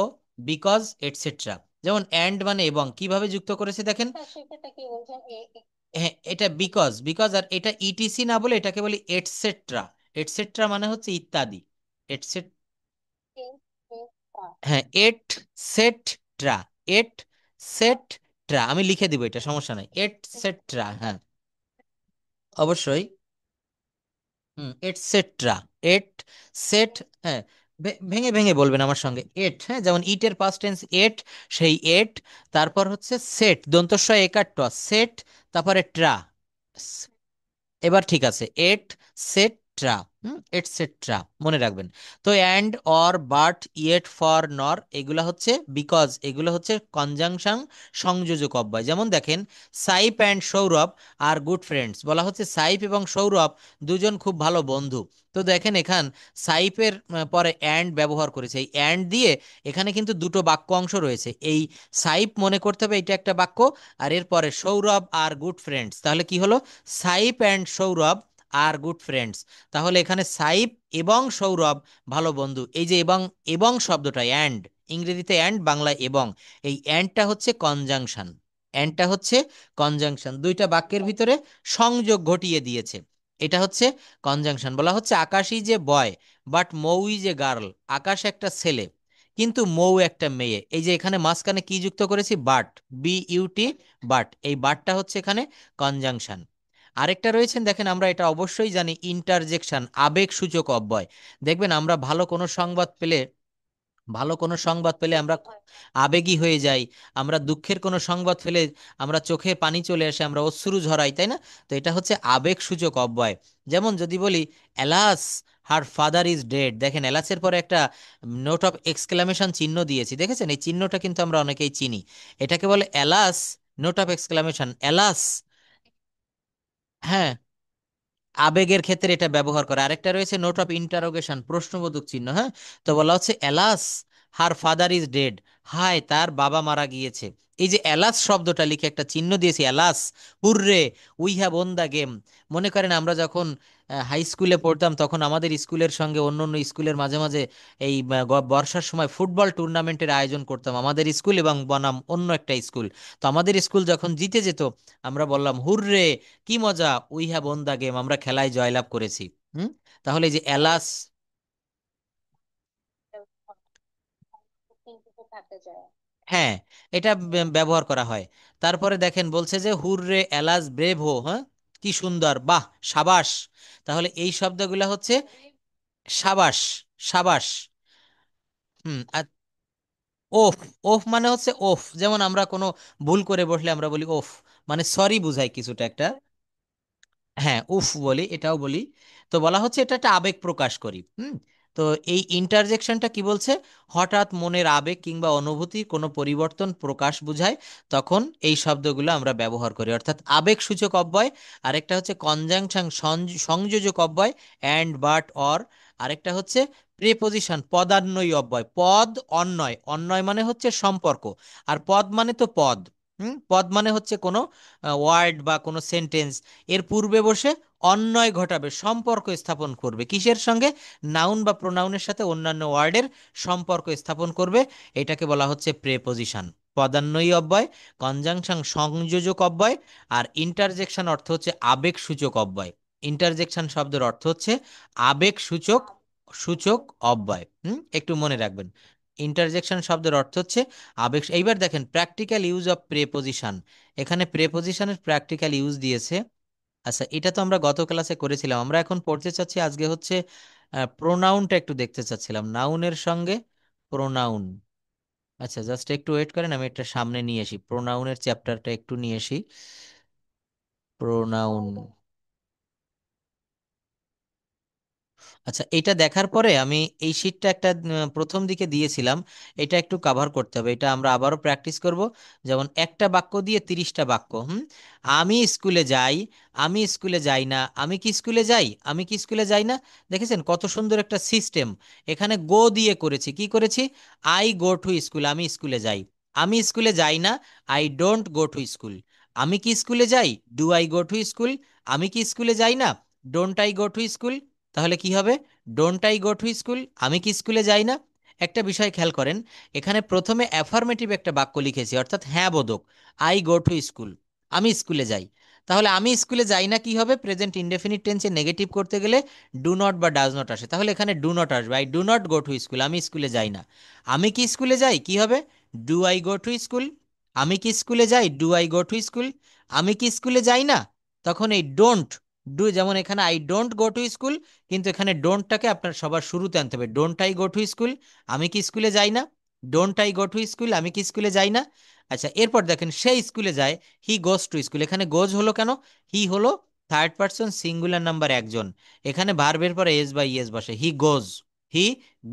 বিকজ, এটসেট্রা। যেমন অ্যান্ড মানে এবং, কিভাবে যুক্ত করেছে দেখেন, স্যার সেক্ষেত্রে কি বলছেন হ্যাঁ এটা বিকজ, বিকজ, আর এটা ইটিসি না বলে এটাকে বলি এটসেট্রা। এটসেট্রা মানে হচ্ছে ইত্যাদি, এটসেট, হ্যাঁ এট সেট ট্রা, এট সেট ট্রা, আমি লিখে দিব, এটা সমস্যা নাই, এট সেট ট্রা, হ্যাঁ অবশ্যই। হুম, এটসেট্রা, এট সেট, হ্যাঁ, ভেঙে ভেঙে বলবেন আমার সঙ্গে, এট, হ্যাঁ, যেমন ইটের পাস্ট টেন্স এট, সেই এট, তারপর হচ্ছে সেট, দন্তস্ব একার ট, সেট, তারপরে ট্রা, এবার ঠিক আছে, এটসেট্রা, এটসেট্রা মনে রাখবেন। তো and, or, but, yet, for, নর এগুলা হচ্ছে বিকজ, এগুলো হচ্ছে কনজাংশন সংযোজক অব্যয়। যেমন দেখেন Saif and Sourav are good friends, বলা হচ্ছে সাইপ এবং সৌরভ দুজন খুব ভালো বন্ধু। তো দেখেন এখান সাইপের পরে অ্যান্ড ব্যবহার করেছে, এই অ্যান্ড দিয়ে এখানে কিন্তু দুটো বাক্য অংশ রয়েছে। এই সাইপ মনে করতে হবে এটা একটা বাক্য, আর এরপরে সৌরভ আর গুড ফ্রেন্ডস, তাহলে কি হলো, Saif and Sourav are good friends. তাহলে এখানে সাইপ এবং সৌরভ ভালো বন্ধু। এই যে এবং, এবং শব্দটা অ্যান্ড, ইংরেজিতে অ্যান্ড, বাংলায় এবং, এই অ্যান্ডটা হচ্ছে কনজাংশন, অ্যান্ডটা হচ্ছে কনজাংশন, দুইটা বাক্যের ভিতরে সংযোগ ঘটিয়ে দিয়েছে। এটা হচ্ছে কনজাংশন। বলা হচ্ছে Akash is a boy but Mou is a girl, Akash একটা ছেলে কিন্তু মৌ একটা মেয়ে। এই যে এখানে মাঝখানে কি যুক্ত করেছি, বাট, বি ইউটি, বাট, এই বাটটা হচ্ছে এখানে কনজাংশন। আরেকটা রয়েছেন দেখেন, আমরা এটা অবশ্যই জানি, ইন্টারজেকশন, আবেগ সূচক অব্যয়। দেখবেন আমরা ভালো কোনো সংবাদ পেলে, ভালো কোনো সংবাদ পেলে আমরা আবেগী হয়ে যাই, আমরা দুঃখের কোনো সংবাদ পেলে আমরা চোখে পানি চলে আসে, আমরা অশ্রু ঝরাই, তাই না? তো এটা হচ্ছে আবেগ সূচক অব্যয়। যেমন যদি বলি alas her father is dead, দেখেন অ্যালাসের পরে একটা নোট অফ এক্সক্লামেশন চিহ্ন দিয়েছি, দেখেছেন এই চিহ্নটা কিন্তু আমরা অনেকেই চিনি, এটাকে বলে alas, note of exclamation, alas, হ্যাঁ, আবেগের ক্ষেত্রে এটা ব্যবহার করে। আরেকটা রয়েছে নোট অফ ইন্টারোগেশন, প্রশ্নবোধক চিহ্ন, হ্যাঁ। তো বলা হচ্ছে alas her father is dead, হায় তার বাবা মারা গিয়েছে। এই যে এলাস শব্দটা লিখে একটা চিহ্ন দিয়েছি, alas, hurray, we have won the game. মনে করেন আমরা যখন হাই স্কুলে পড়তাম তখন আমাদের স্কুলের সঙ্গে অন্য অন্য স্কুলের মাঝে মাঝে এই বর্ষার সময় ফুটবল টুর্নামেন্টের আয়োজন করতাম আমাদের স্কুল এবং বনাম অন্য একটা স্কুল। তো আমাদের স্কুল যখন জিতে যেত আমরা বললাম হুররে, কি মজা, we have won the game, আমরা খেলায় জয়লাভ করেছি। হুম। তাহলে এই যে এলাস, কিন্তু থাকতে চায়। হ্যাঁ, এটা ব্যবহার করা হয়। তারপরে দেখেন বলছে যে হুররে এলাস ব্রেভ হো, হ্যাঁ, কি সুন্দর, বাহ, সাবাস। তাহলে এই শব্দগুলো হচ্ছে সাবাস, সাবাস। হুম। আর ওফ, ওফ মানে হচ্ছে ওফ, যেমন আমরা কোনো ভুল করে বসলে আমরা বলি ওফ, মানে সরি বুঝাই কিছুটা একটা। হ্যাঁ, উফ বলি, এটাও বলি। তো বলা হচ্ছে এটা একটা আবেগ প্রকাশ করি। হুম। তো এই ইন্টারজেকশনটা কি বলছে, হঠাৎ মনের আবেগ কিংবা অনুভূতির কোনো পরিবর্তন প্রকাশ বোঝায়, তখন এই শব্দগুলো আমরা ব্যবহার করি, অর্থাৎ আবেগ সূচক অব্যয়। আরেকটা হচ্ছে কনজাংশন, সংযোজক অব্যয়, অ্যান্ড, বাট, অর। আরেকটা হচ্ছে প্রেপোজিশন, পদান্বয়ী অব্যয়, পদ, অন্বয়, অন্বয় মানে হচ্ছে সম্পর্ক, আর পদ মানে তো পদ। হুম, পদ মানে হচ্ছে কোনো ওয়ার্ড বা কোনো সেন্টেন্স এর পূর্বে বসে অন্বয় ঘটাবে, সম্পর্ক স্থাপন করবে কিসের সঙ্গে, নাউন বা প্রোনাউনের সাথে অন্যান্য ওয়ার্ডের সম্পর্ক স্থাপন করবে। এটাকে বলা হচ্ছে প্রেপোজিশন। পদান্বয়ী অব্যয়, কনজাংশন সংযোজক অব্যয়, আর ইন্টারজেকশন অর্থ হচ্ছে আবেগ সূচক অব্যয়। ইন্টারজেকশন শব্দের অর্থ হচ্ছে আবেগ সূচক, সূচক অব্যয়। একটু মনে রাখবেন, ইন্টারজেকশন শব্দের অর্থ হচ্ছে আবেগ। এইবার দেখেন প্র্যাকটিক্যাল ইউজ অফ প্রেপোজিশন, এখানে প্রেপোজিশনের প্র্যাকটিক্যাল ইউজ দিয়েছে। আচ্ছা, এটা তো আমরা গত ক্লাসে করেছিলাম, আমরা এখন পড়তে চাচ্ছি আজকে হচ্ছে প্রোনাউনটা একটু দেখতে চাচ্ছিলাম, নাউনের সঙ্গে প্রোনাউন। আচ্ছা, জাস্ট একটু ওয়েট করেন, আমি একটা সামনে নিয়ে আসি, প্রোনাউনের চ্যাপ্টারটা একটু নিয়ে আসি। প্রোনাউন। আচ্ছা, এটা দেখার পরে আমি এই শীটটা একটা প্রথম দিকে দিয়েছিলাম, এটা একটু কভার করতে হবে, এটা আমরা আবারও প্র্যাকটিস করব। যেমন একটা বাক্য দিয়ে 30টা বাক্য। আমি স্কুলে যাই, আমি স্কুলে যাই না, আমি কি স্কুলে যাই, আমি কি স্কুলে যাই না। দেখেছেন কত সুন্দর একটা সিস্টেম। এখানে গো দিয়ে করেছি, কি করেছি, আই গো টু স্কুল, আমি স্কুলে যাই। আমি স্কুলে যাই না, I don't go to school. আমি কি স্কুলে যাই, do I go to school. আমি কি স্কুলে যাই না, don't I go to school. তাহলে কি হবে, don't I go to school, আমি কি স্কুলে যাই না। একটা বিষয় খেয়াল করেন, এখানে প্রথমে অ্যাফার্মেটিভ একটা বাক্য লিখেছি, অর্থাৎ হ্যাঁ বোধক, আই গো টু স্কুল, আমি স্কুলে যাই। তাহলে আমি স্কুলে যাই না কি হবে, প্রেজেন্ট ইনডেফিনিট টেন্সে নেগেটিভ করতে গেলে ডু নট বা ডাজ নট আসে, তাহলে এখানে ডু নট আসবে, I do not go to school, আমি স্কুলে যাই না। আমি কি স্কুলে যাই কি হবে, do I go to school. আমি কি স্কুলে যাই, do I go to school. আমি কি স্কুলে যাই না, তখন এই ডোন্ট, ডু, যেমন এখানে I don't go to school, কিন্তু এখানে ডোন্টটাকে আপনার সবার শুরুতে আনতে হবে, don't I go to school, আমি কি স্কুলে যাই না, don't I go to school, আমি কি স্কুলে যাই না। আচ্ছা, এরপর দেখেন সে স্কুলে যায়, হি গোজ টু স্কুল, এখানে গোজ হলো কেন, হি হলো থার্ড পার্সন সিঙ্গুলার নাম্বার একজন, এখানে ভার্বের পরে এস বা ইএস বসে, হি গোজ, হি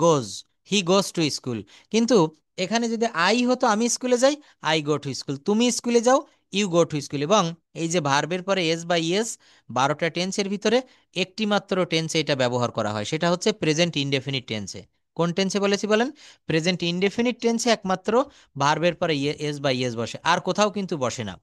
গোজ, হি গোজ টু স্কুল। কিন্তু এখানে যদি আই হতো আমি স্কুলে যাই, আই গো টু স্কুল, তুমি স্কুলে যাও, ইউ গো টু স্কুল। এবং এই যে ভার্বের পরে এস বা ইএস, 12টা টেন্সের ভিতরে একটি মাত্র টেন্সে এটা ব্যবহার করা হয়, সেটা হচ্ছে প্রেজেন্ট ইনডেফিনিট টেন্সে। কোন টেন্সে বলেছি বলেন, প্রেজেন্ট ইনডেফিনিট টেন্সে একমাত্র ভার্বের পরে এস বা ইএস বসে, আর কোথাও কিন্তু বসে না।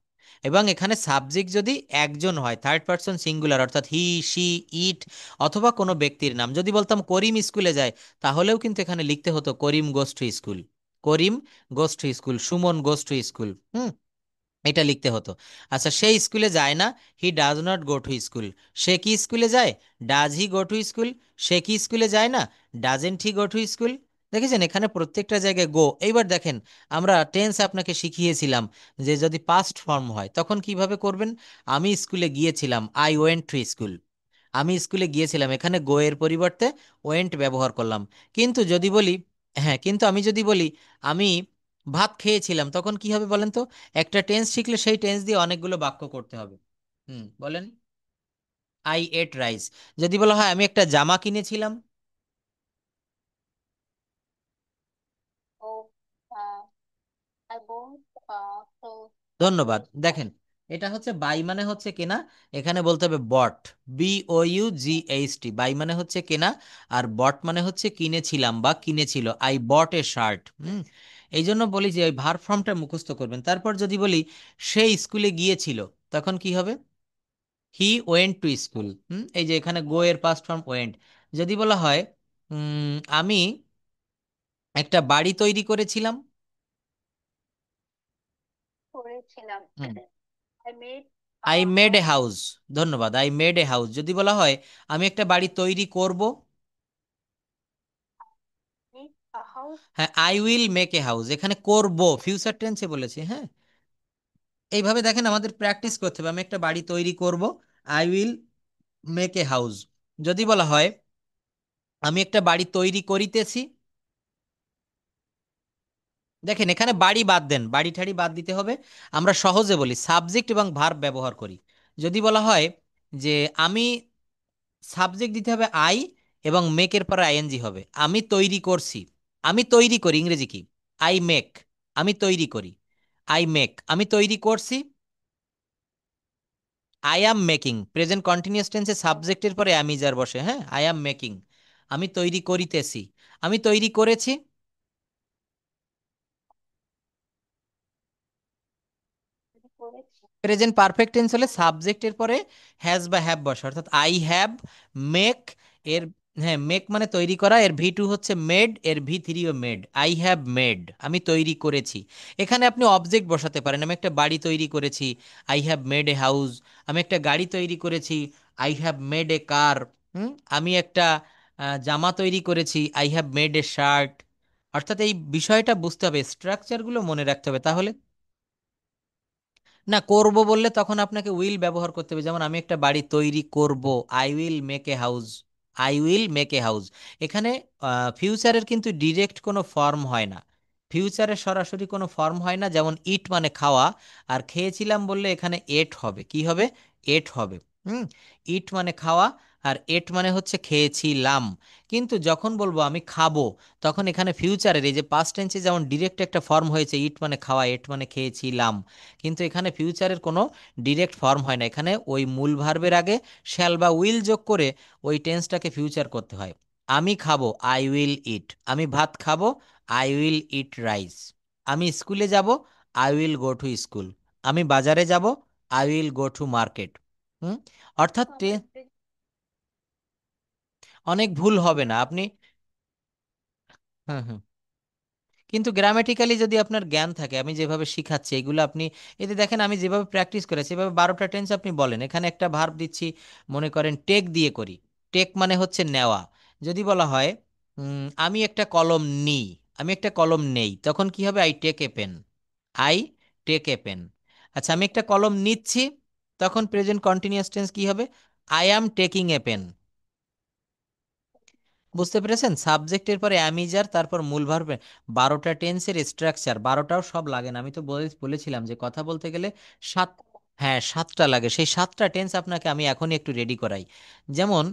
এবং এখানে সাবজেক্ট যদি একজন হয়, থার্ড পার্সন সিঙ্গুলার, অর্থাৎ হি, শি, ইট, অথবা কোনো ব্যক্তির নাম, যদি বলতাম করিম স্কুলে যায়, তাহলেও কিন্তু এখানে লিখতে হতো Karim goes to school, Karim goes to school, Suman goes to school. এটা লিখতে হতো। আচ্ছা, সে স্কুলে যায় না, he does not go to school. সে কি স্কুলে যায়, does he go to school. সে কি স্কুলে যায় না, doesn't he go to school. দেখেছেন এখানে প্রত্যেকটা জায়গায় গো। এইবার দেখেন, আমরা টেন্স আপনাকে শিখিয়েছিলাম যে যদি পাস্ট ফর্ম হয় তখন কিভাবে করবেন। আমি স্কুলে গিয়েছিলাম, আই ওয়েন্ট টু স্কুল। আমি স্কুলে গিয়েছিলাম, এখানে গো এর পরিবর্তে ওয়েন্ট ব্যবহার করলাম। কিন্তু যদি বলি, হ্যাঁ, কিন্তু আমি যদি বলি আমি ভাত খেয়েছিলাম, তখন কি হবে বলেন তো। একটা টেন্স শিখলে সেই টেন্স দিয়ে অনেকগুলো বাক্য করতে হবে। বলেন, আই এট রাইস। যদি বলা হয় আমি একটা জামা কিনেছিলাম। তো আই বোন্ট, তো ধন্যবাদ। দেখেন, এটা হচ্ছে বাই মানে হচ্ছে কেনা, এখানে বলতে হবে বট, BOUGHT, বাই মানে হচ্ছে কেনা, আর বট মানে হচ্ছে কিনেছিলাম বা কিনেছিল, আই বট এ শার্ট। এই জন্য বলি যে ওই ভার ফর্মটা মুখস্থ করবেন। তারপর যদি বলি সে স্কুলে গিয়েছিল, তখন কি হবে? He went to school. এই যে এখানে গো এর পাস্ট ফর্ম ওয়েন্ট। যদি বলা হয় আমি একটা বাড়ি তৈরি করেছিলাম। করেছিলাম। I made a I made a house. House. ধন্যবাদ, আই মেড এ হাউস। যদি বলা হয় আমি একটা বাড়ি তৈরি করব, মেড আ হাউস। হ্যাঁ, I will make a house. এখানে করব ফিউচার টেন্সে বলেছি, হ্যাঁ। এইভাবে দেখেন আমাদের প্র্যাকটিস করতে হবে। আমি একটা বাড়ি তৈরি করব, I will make a house. যদি বলা হয় আমি একটা বাড়ি তৈরি করিতেছি, দেখেন এখানে বাড়ি বাদ দেন, বাড়ি ঠাড়ি বাদ দিতে হবে। আমরা সহজে বলি, সাবজেক্ট এবং ভার্ব ব্যবহার করি। যদি বলা হয় যে আমি, সাবজেক্ট দিতে হবে আই, এবং মেকের পরে আইএনজি হবে। আমি তৈরি করছি, আমি তৈরি করি, ইংরেজি কি? I make. আমি তৈরি করি, আই মেক। আমি তৈরি করছি, I am making. Present continuous টেন্সে সাবজেক্টের পরে অ্যাম ইজ আর বসে, হ্যাঁ, আই অ্যাম মেকিং। আমি তৈরি করিতেছি, আমি তৈরি করেছি। করেছি। প্রেজেন্ট পারফেক্ট টেন্স হলে সাবজেক্টের পরে হ্যাজ বা হ্যাভ বসে, অর্থাৎ আই হ্যাভ মেক এর, হ্যাঁ, মেক মানে তৈরি করা, এর V2 হচ্ছে মেড, এর V3ও মেড। আই হ্যাভ মেড, আমি তৈরি করেছি। এখানে আপনি অবজেক্ট বসাতে পারেন, আমি একটা বাড়ি তৈরি করেছি, I have made a house. আমি একটা গাড়ি তৈরি করেছি, আই হ্যাভ মেড এ কার। আমি একটা জামা তৈরি করেছি, I have made A shirt. অর্থাৎ এই বিষয়টা বুঝতে হবে, স্ট্রাকচারগুলো মনে রাখতে হবে, তাহলে। না, করব বললে তখন আপনাকে উইল ব্যবহার করতে হবে। যেমন আমি একটা বাড়ি তৈরি করব, I will make a house, I will make a house. এখানে ফিউচারের কিন্তু ডিরেক্ট কোনো ফর্ম হয় না, ফিউচারের সরাসরি কোনো ফর্ম হয় না। যেমন ইট মানে খাওয়া, আর খেয়েছিলাম বললে এখানে এট হবে, কি হবে? এট হবে। হুম। ইট মানে খাওয়া, আর এট মানে হচ্ছে খেয়েছিলাম। কিন্তু যখন বলবো আমি খাবো, তখন এখানে ফিউচারের এই যে পাস্ট টেন্সে যেমন ডিরেক্ট একটা ফর্ম হয়েছে, ইট মানে খাওয়া, এট মানে খেয়েছিলাম, কিন্তু এখানে ফিউচারের কোনো ডিরেক্ট ফর্ম হয় না। এখানে ওই মূল ভার্বের আগে শ্যাল বা উইল যোগ করে ওই টেন্সটাকে ফিউচার করতে হয়। আমি খাবো, আই উইল ইট। আমি ভাত খাবো, আই উইল ইট রাইস। আমি স্কুলে যাব, I will go to school. আমি বাজারে যাব, I will go to market. Hmm. অর্থাৎ আমরা অনেক ভুল হবে না আপনি। হুম হুম। কিন্তু গ্রামেটিক্যালি যদি আপনার জ্ঞান থাকে, আমি যেভাবে শিখাচ্ছি এগুলো আপনি, এতে দেখেন আমি যেভাবে প্র্যাকটিস করেছি এভাবে 12টা টেন্স আপনি বলেন। এখানে একটা ভার্ব দিচ্ছি, মনে করেন টেক দিয়ে করি। টেক মানে হচ্ছে নেওয়া। যদি বলা হয় আমি একটা কলম নিই, আমি একটা কলম নেই, তখন কি হবে? I take a pen, I take a pen. আচ্ছা, আমি একটা কলম নিচ্ছি, তখন প্রেজেন্ট কন্টিনিউয়াস টেন্স কি হবে? I am taking a pen. বুঝতে পেরেছেন? সাবজেক্টের পরে অ্যামিজার, তারপর মূল ভার্বে। 12টা টেন্সের স্ট্রাকচার, 12টাও সব লাগে না। আমি তো বলেছিলাম যে কথা বলতে গেলে সাত, হ্যাঁ 7টা লাগে। সেই 7টা টেন্স আপনাকে আমি এখনই একটু রেডি করাই। যেমন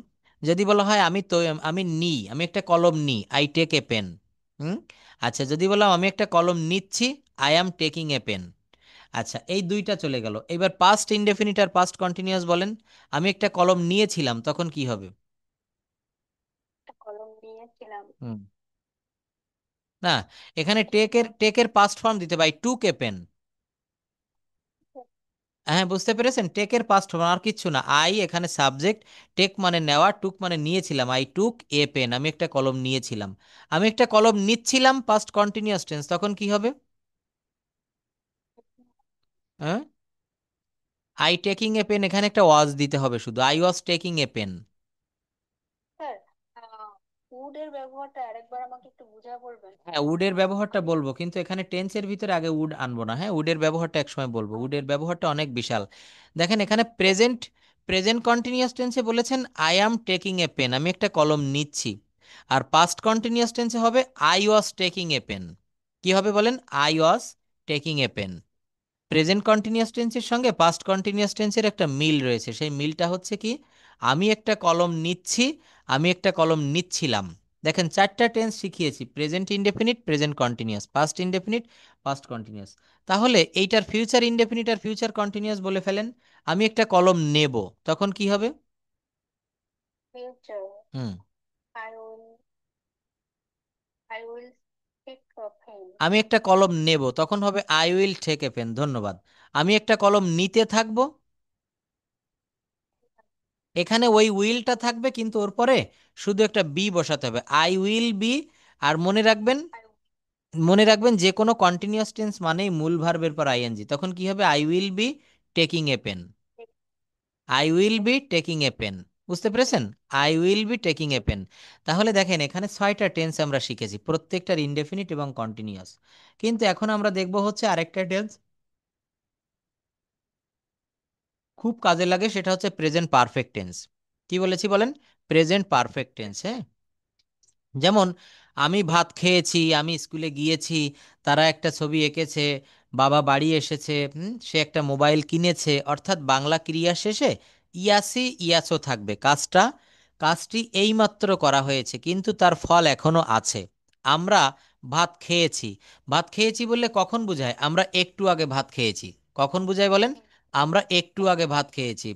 যদি বলা হয় আমি তো, আমি নিই, আমি একটা কলম নিই, আই টেক এ পেন। হুম। আচ্ছা, যদি বললাম আমি একটা কলম নিচ্ছি, I am taking a pen. আচ্ছা, এই দুইটা চলে গেল। এবার পাস্ট ইনডেফিনিট আর পাস্ট কন্টিনিউয়াস বলেন। আমি একটা কলম নিয়েছিলাম, তখন কি হবে? একটা কলম নিয়েছিলাম। হুম। না, এখানে টেকের পাস্ট ফর্ম দিতে পাই, টু কে পেন। হ্যাঁ, বুঝতে পেরেছেন? টেকের পাস্ট ফর্ম আর কিচ্ছু না, আই এখানে সাবজেক্ট, টেক মানে নেওয়া, টুক মানে নিয়েছিলাম, আই টুক এ পেন, আমি একটা কলম নিয়েছিলাম। আমি একটা কলম নিচ্ছিলাম, পাস্ট কন্টিনিউয়াস টেন্স, তখন কি হবে? হ্যাঁ, আই টেকিং এ পেন, এখানে একটা ওয়াজ দিতে হবে শুধু, I was taking a pen. Sir, উডের ব্যবহারটা আরেকবার আমাকে একটু বুঝা বলবেন? হ্যাঁ, উডের ব্যবহারটা বলবো, কিন্তু এখানে টেন্সের ভিতরে আগে উড আনবো না। হ্যাঁ, উডের ব্যবহারটা একসময় বলবো, উডের ব্যবহারটা অনেক বিশাল। দেখেন এখানে প্রেজেন্ট, প্রেজেন্ট কন্টিনিউয়াস টেন্সে বলেছেন I am taking a pen, আমি একটা কলম নিচ্ছি। আর পাস্ট কন্টিনিউয়াস টেন্সে হবে I was taking a pen. কি হবে বলেন? I was taking a pen. Present continuous টেন্সের সঙ্গে পাস্ট কন্টিনিউয়াস টেন্সের একটা মিল রয়েছে, সেই মিলটা হচ্ছে কি? আমি একটা কলম নিচ্ছি, আমি একটা কলম নিচ্ছিলাম। দেখেন চারটা টেন্স শিখিয়েছি: present indefinite, present continuous, past indefinite, past continuous. তাহলে এইটার ফিউচার ইনডেফিনিট আর ফিউচার কন্টিনিউয়াস বলে ফেলেন। আমি একটা কলম নেব, তখন কি হবে? ফিউচার, হুম। I will, I will take a pen. আমি একটা কলম নেব, তখন হবে I will take a pen. ধন্যবাদ। আমি একটা কলম নিতে থাকবো, এখানে ওই উইলটা থাকবে কিন্তু ওর পরে শুধু একটা বি বসাতে হবে, আই উইল বি। আর মনে রাখবেন, আই মনে রাখবেন যে কোনো কন্টিনিউয়াস টেন্স মানেই মূল ভার্বের পর আইএনজি, তখন কি হবে? I will be taking a pen. Will I will take be taking a pen. বুঝতে পেরেছেন? I will be taking a pen. তাহলে দেখেন এখানে ছয়টা টেন্স আমরা শিখেছি, প্রত্যেকটার ইনডেফিনিট এবং কন্টিনিউয়াস। কিন্তু এখন আমরা দেখব হচ্ছে আরেকটা টেন্স, খুব কাজে লাগে, সেটা হচ্ছে প্রেজেন্ট পারফেক্ট টেন্স। কি বলেছি বলেন? প্রেজেন্ট পারফেক্ট টেন্স, হ্যাঁ। যেমন আমি ভাত খেয়েছি, আমি স্কুলে গিয়েছি, তারা একটা ছবি এঁকেছে, বাবা বাড়ি এসেছে, সে একটা মোবাইল কিনেছে। অর্থাৎ বাংলা ক্রিয়া শেষে ইয়াসি ইয়াসও থাকবে। কাজটি এইমাত্র করা হয়েছে কিন্তু তার ফল এখনো আছে। আমরা ভাত খেয়েছি। ভাত খেয়েছি বললে কখন বোঝায়? আমরা একটু আগে ভাত খেয়েছি। কখন বোঝায় বলেন? আমরা একটু আগে ভাত খেয়েছি।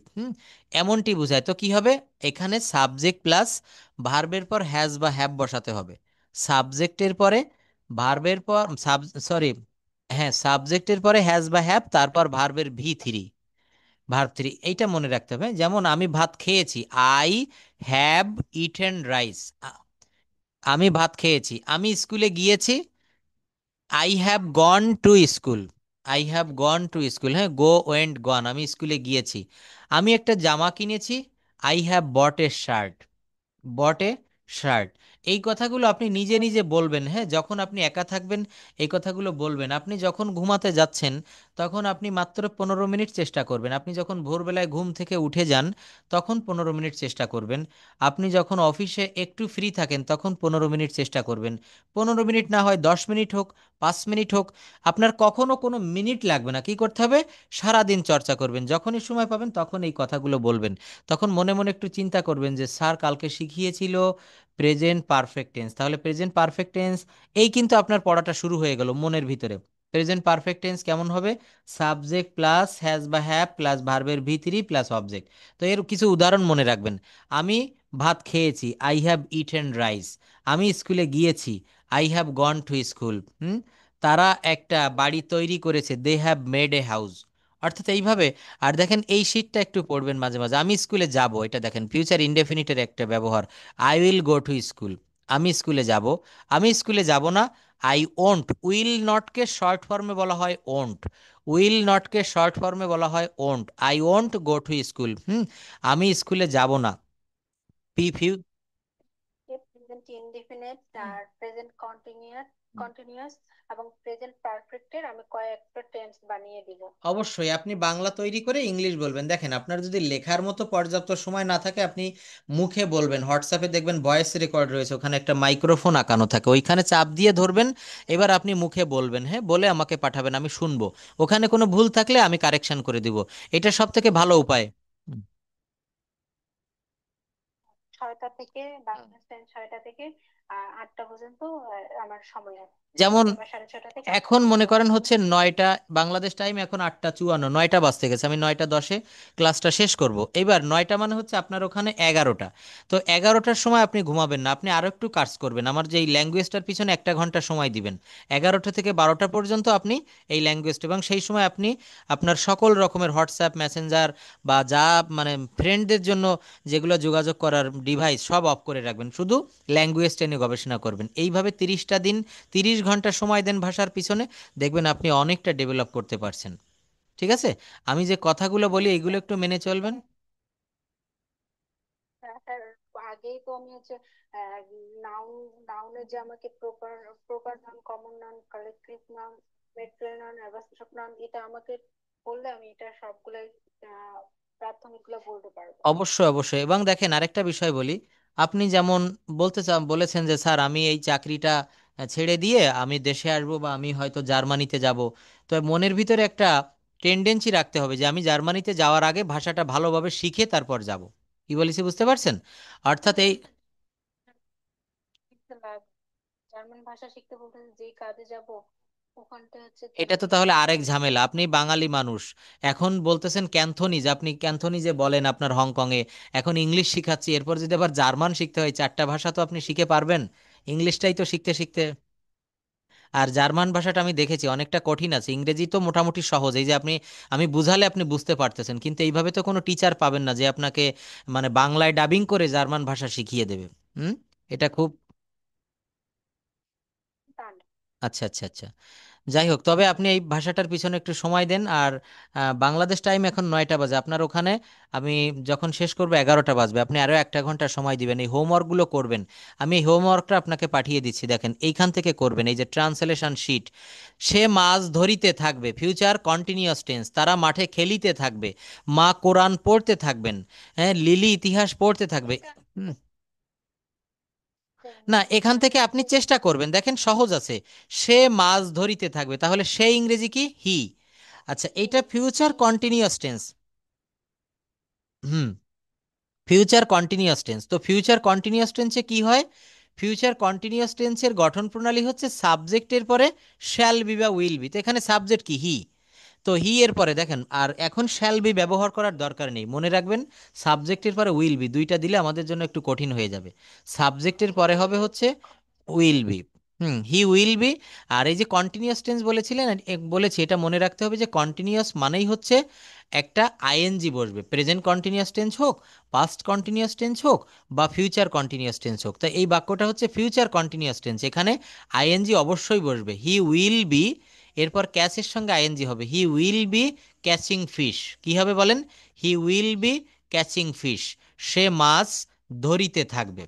এমনটি বোঝায়। তো কি হবে? এখানে সাবজেক্ট প্লাস ভার্বের পর হ্যাজ বা হ্যাভ বসাতে হবে। সাবজেক্টের পরে ভার্বের পর সরি, হ্যাঁ, সাবজেক্টের পরে হ্যাজ বা হ্যাভ, তারপর ভার্বের ভার্ব 3, এইটা মনে রাখতে হবে। যেমন আমি ভাত খেয়েছি, আই হ্যাভ ইটেন রাইস। আমি ভাত খেয়েছি। আমি স্কুলে গিয়েছি, I have gone to school. I have gone to school, হ্যাঁ, গো ওয়েন্ট গন, আমি স্কুলে গিয়েছি। আমি একটা জামা কিনেছি, I have bought A shirt. বটে শার্ট। এই কথাগুলো আপনি নিজে নিজে বলবেন, হ্যাঁ, যখন আপনি একা থাকবেন এই কথাগুলো বলবেন। আপনি যখন ঘুমাতে যাচ্ছেন তখন আপনি মাত্র 15 মিনিট চেষ্টা করবেন। আপনি যখন ভোরবেলায় ঘুম থেকে উঠে যান তখন 15 মিনিট চেষ্টা করবেন। আপনি যখন অফিসে একটু ফ্রি থাকেন তখন 15 মিনিট চেষ্টা করবেন। 15 মিনিট না হয় 10 মিনিট হোক, 5 মিনিট হোক, আপনার কখনো কোনো মিনিট লাগবে না। কি করতে হবে? সারাদিন চর্চা করবেন, যখনই সময় পাবেন তখন এই কথাগুলো বলবেন। তখন মনে মনে একটু চিন্তা করবেন যে স্যার কালকে শিখিয়েছিল প্রেজেন্ট পারফেক্ট টেন্স, তাহলে প্রেজেন্ট পারফেক্ট টেন্স, এই কিন্তু আপনার পড়াটা শুরু হয়ে গেল মনের ভিতরে। প্রেজেন্ট পারফেক্ট টেন্স কেমন হবে? সাবজেক্ট প্লাস হ্যাজ বা হ্যাভ প্লাস ভার্বের V3 প্লাস অবজেক্ট। তো এর কিছু উদাহরণ মনে রাখবেন। আমি ভাত খেয়েছি, আই হ্যাভ ইটেন রাইস। আমি স্কুলে গিয়েছি, I have gone to school. তারা একটা বাড়ি তৈরি করেছে, they have made a house. অর্থাৎ এইভাবে। আর দেখেন এই শীটটা একটু পড়বেন মাঝে মাঝে। আমি স্কুলে যাব, এটা দেখেন ফিউচার ইনডেফিনিটের একটা ব্যবহার। I will go to school. আমি স্কুলে যাব। আমি স্কুলে যাব না, আই ওন্ট। উইল নটকে শর্ট ফর্মে বলা হয় ওন্ট। উইল নটকে শর্ট ফর্মে বলা হয় won't. I won't go to school. আমি স্কুলে যাব না। পি ফিউ প্রেজেন্ট ইনডিফিনিট আর প্রেজেন্ট কন্টিনিউয়াস এবং প্রেজেন্ট পারফেক্টের আমি কয়েকটা টেন্স বানিয়ে দিব। অবশ্যই আপনি বাংলা তৈরি করে ইংলিশ বলবেন। দেখেন আপনার যদি লেখার মতো পর্যাপ্ত সময় না থাকে, আপনি মুখে বলবেন। হোয়াটসঅ্যাপে দেখবেন ভয়েস রেকর্ড রয়েছে, ওখানে একটা মাইক্রোফোন আঁকানো থাকে, ওইখানে চাপ দিয়ে ধরবেন। এবার আপনি মুখে বলবেন, হ্যাঁ, বলে আমাকে পাঠাবেন, আমি শুনবো। ওখানে কোনো ভুল থাকলে আমি কারেকশন করে দিব। এটা সব থেকে ভালো উপায়। হুম। 6টা থেকে, বাংলাদেশ টাইম 6টা থেকে 8টা পর্যন্ত আমার সময় আছে। যেমন কিংবা 6:30 থেকে 8টা এখন পর্যন্ত মনে আমার করেন সময় হচ্ছে আছে। 9টা, বাংলাদেশ টাইম এখন 8টা 54, 9টা বাজতে গেছে, আমি 9টা 10-এ ক্লাসটা শেষ করব। এবার 9টা মানে হচ্ছে আপনার ওখানে 11টা। তো 11টার সময় আপনি ঘুমাবেন না, আপনি আরো একটু কাজ করবেন, আমার যে এই ল্যাঙ্গুয়েজটার পিছনে 1 ঘন্টা সময় দিবেন। 11টা থেকে 12টা পর্যন্ত আপনি এই ল্যাঙ্গুয়েজটা, এবং সেই সময় আপনি আপনার সকল রকমের হোয়াটসঅ্যাপ মেসেঞ্জার বা যা মানে ফ্রেন্ডদের জন্য যেগুলো যোগাযোগ করার ডিভাইস সব অফ করে রাখবেন, শুধু ল্যাঙ্গুয়েজটা নিয়ে গবেষণা করবেন। এইভাবে 30টা দিন, 30 ঘন্টা সময় দেন ভাষার পিছনে, দেখবেন আপনি অনেকটা ডেভেলপ করতে পারছেন। ঠিক আছে? আমি যে কথাগুলো বলি এগুলো একটু মেনে চলবেন। তার আগেই তো আমি হচ্ছে নাউন নাউনের যে আমাকে proper proper noun, common noun, collective noun, material noun, abstract noun, এটা আমাকে বললে আমি এটা সবগুলাই প্রাথমিকগুলো বলতে পারবো। অবশ্যই অবশ্যই। এবং দেখেন আরেকটা বিষয় বলি, আপনি যেমন বলেছেন যে স্যার আমি এই চাকরিটা ছেড়ে দিয়ে আমি দেশে আসবো, বা আমি হয়তো জার্মানিতে যাব। তো মনের ভিতরে একটা টেন্ডেন্সি রাখতে হবে যে আমি জার্মানিতে যাওয়ার আগে ভাষাটা ভালোভাবে শিখে তারপর যাব। কি বলেছি বুঝতে পারছেন? অর্থাৎ এই জার্মান ভাষা শিখতে বলতেছে যেই কাজে যাব ওখানটা হচ্ছে এটা তো তুমি তাহলে আরেক মানে ঝামেলা, আপনি বাঙালি মানুষ, এখন বলতেছেন ক্যান্থনিজ, আপনি ক্যান্থনিজে বলেন আপনার হংকংয়ে, এখন ইংলিশ শিখাচ্ছি, এরপর যদি আবার জার্মান শিখতে হয়, চারটা ভাষা তো আপনি শিখে পারবেন? ইংলিশটাই তো শিখতে শিখতে। আর জার্মান ভাষাটা আমি দেখেছি অনেকটা কঠিন আছে, ইংরেজি তো মোটামুটি সহজ, এই যে আপনি, আমি বুঝালে আপনি বুঝতে পারতেছেন, কিন্তু এইভাবে তো কোনো টিচার পাবেন না যে আপনাকে মানে বাংলায় ডাবিং করে জার্মান ভাষা শিখিয়ে দেবে। হুম। এটা খুব। তা না। আচ্ছা আচ্ছা আচ্ছা। যাই হোক, তবে আপনি এই ভাষাটার পিছনে একটু সময় দেন। আর বাংলাদেশ টাইম এখন 9টা বাজে আপনার ওখানে, আমি যখন শেষ করবো 11টা বাজবে, আপনি আরও 1 ঘন্টা সময় দিবেন, এই হোমওয়ার্কগুলো করবেন। আমি এই হোমওয়ার্কটা আপনাকে পাঠিয়ে দিচ্ছি, দেখেন এইখান থেকে করবেন, এই যে ট্রান্সলেশন শিট। সে মাছ ধরিতে থাকবে, ফিউচার কন্টিনিউয়াস টেন্স, তারা মাঠে খেলিতে থাকবে, মা কোরআন পড়তে থাকবেন, হ্যাঁ লিলি ইতিহাস পড়তে থাকবে। এটা হুম। তো না, এখান এখানে থেকে আপনি হচ্ছে চেষ্টা করবেন, দেখেন সহজ আছে। সে মাছ ধরিতে থাকবে, তাহলে সে ইংরেজি কি? হি। আচ্ছা, হি। এইটা future he. Continuous tense. Hmm. Future continuous tense, তো ফিউচার কন্টিনিউয়াস টেন্সে কি হয়? ফিউচার কন্টিনিউয়াস টেন্সের গঠন প্রণালী হচ্ছে সাবজেক্টের পরে শ্যাল বি বা উইল বি, তো এখানে সাবজেক্ট কি? হি। তো হি এর পরে দেখেন, আর এখন শ্যাল বি ব্যবহার করার দরকার নেই, মনে রাখবেন সাবজেক্টের পরে উইল বি, দুইটা দিলে আমাদের জন্য একটু কঠিন হয়ে যাবে। সাবজেক্টের পরে হবে হচ্ছে will be. Hmm, he will be. আর এই যে কন্টিনিউয়াস টেন্স বলেছিলেন, বলেছি, এটা মনে রাখতে হবে যে কন্টিনিউয়াস মানেই হচ্ছে একটা আইএনজি বসবে, প্রেজেন্ট কন্টিনিউয়াস টেন্স হোক, পাস্ট কন্টিনিউয়াস টেন্স হোক, বা ফিউচার কন্টিনিউয়াস টেন্স হোক। তা এই বাক্যটা হচ্ছে ফিউচার কন্টিনিউয়াস টেন্স, এখানে আইএনজি অবশ্যই বসবে, হি উইল বি, এরপর ক্যাচের সঙ্গে আইএনজি হবে, he will be catching fish. কি হবে বলেন? He will be catching fish, সে মাছ ধরিতে থাকবে।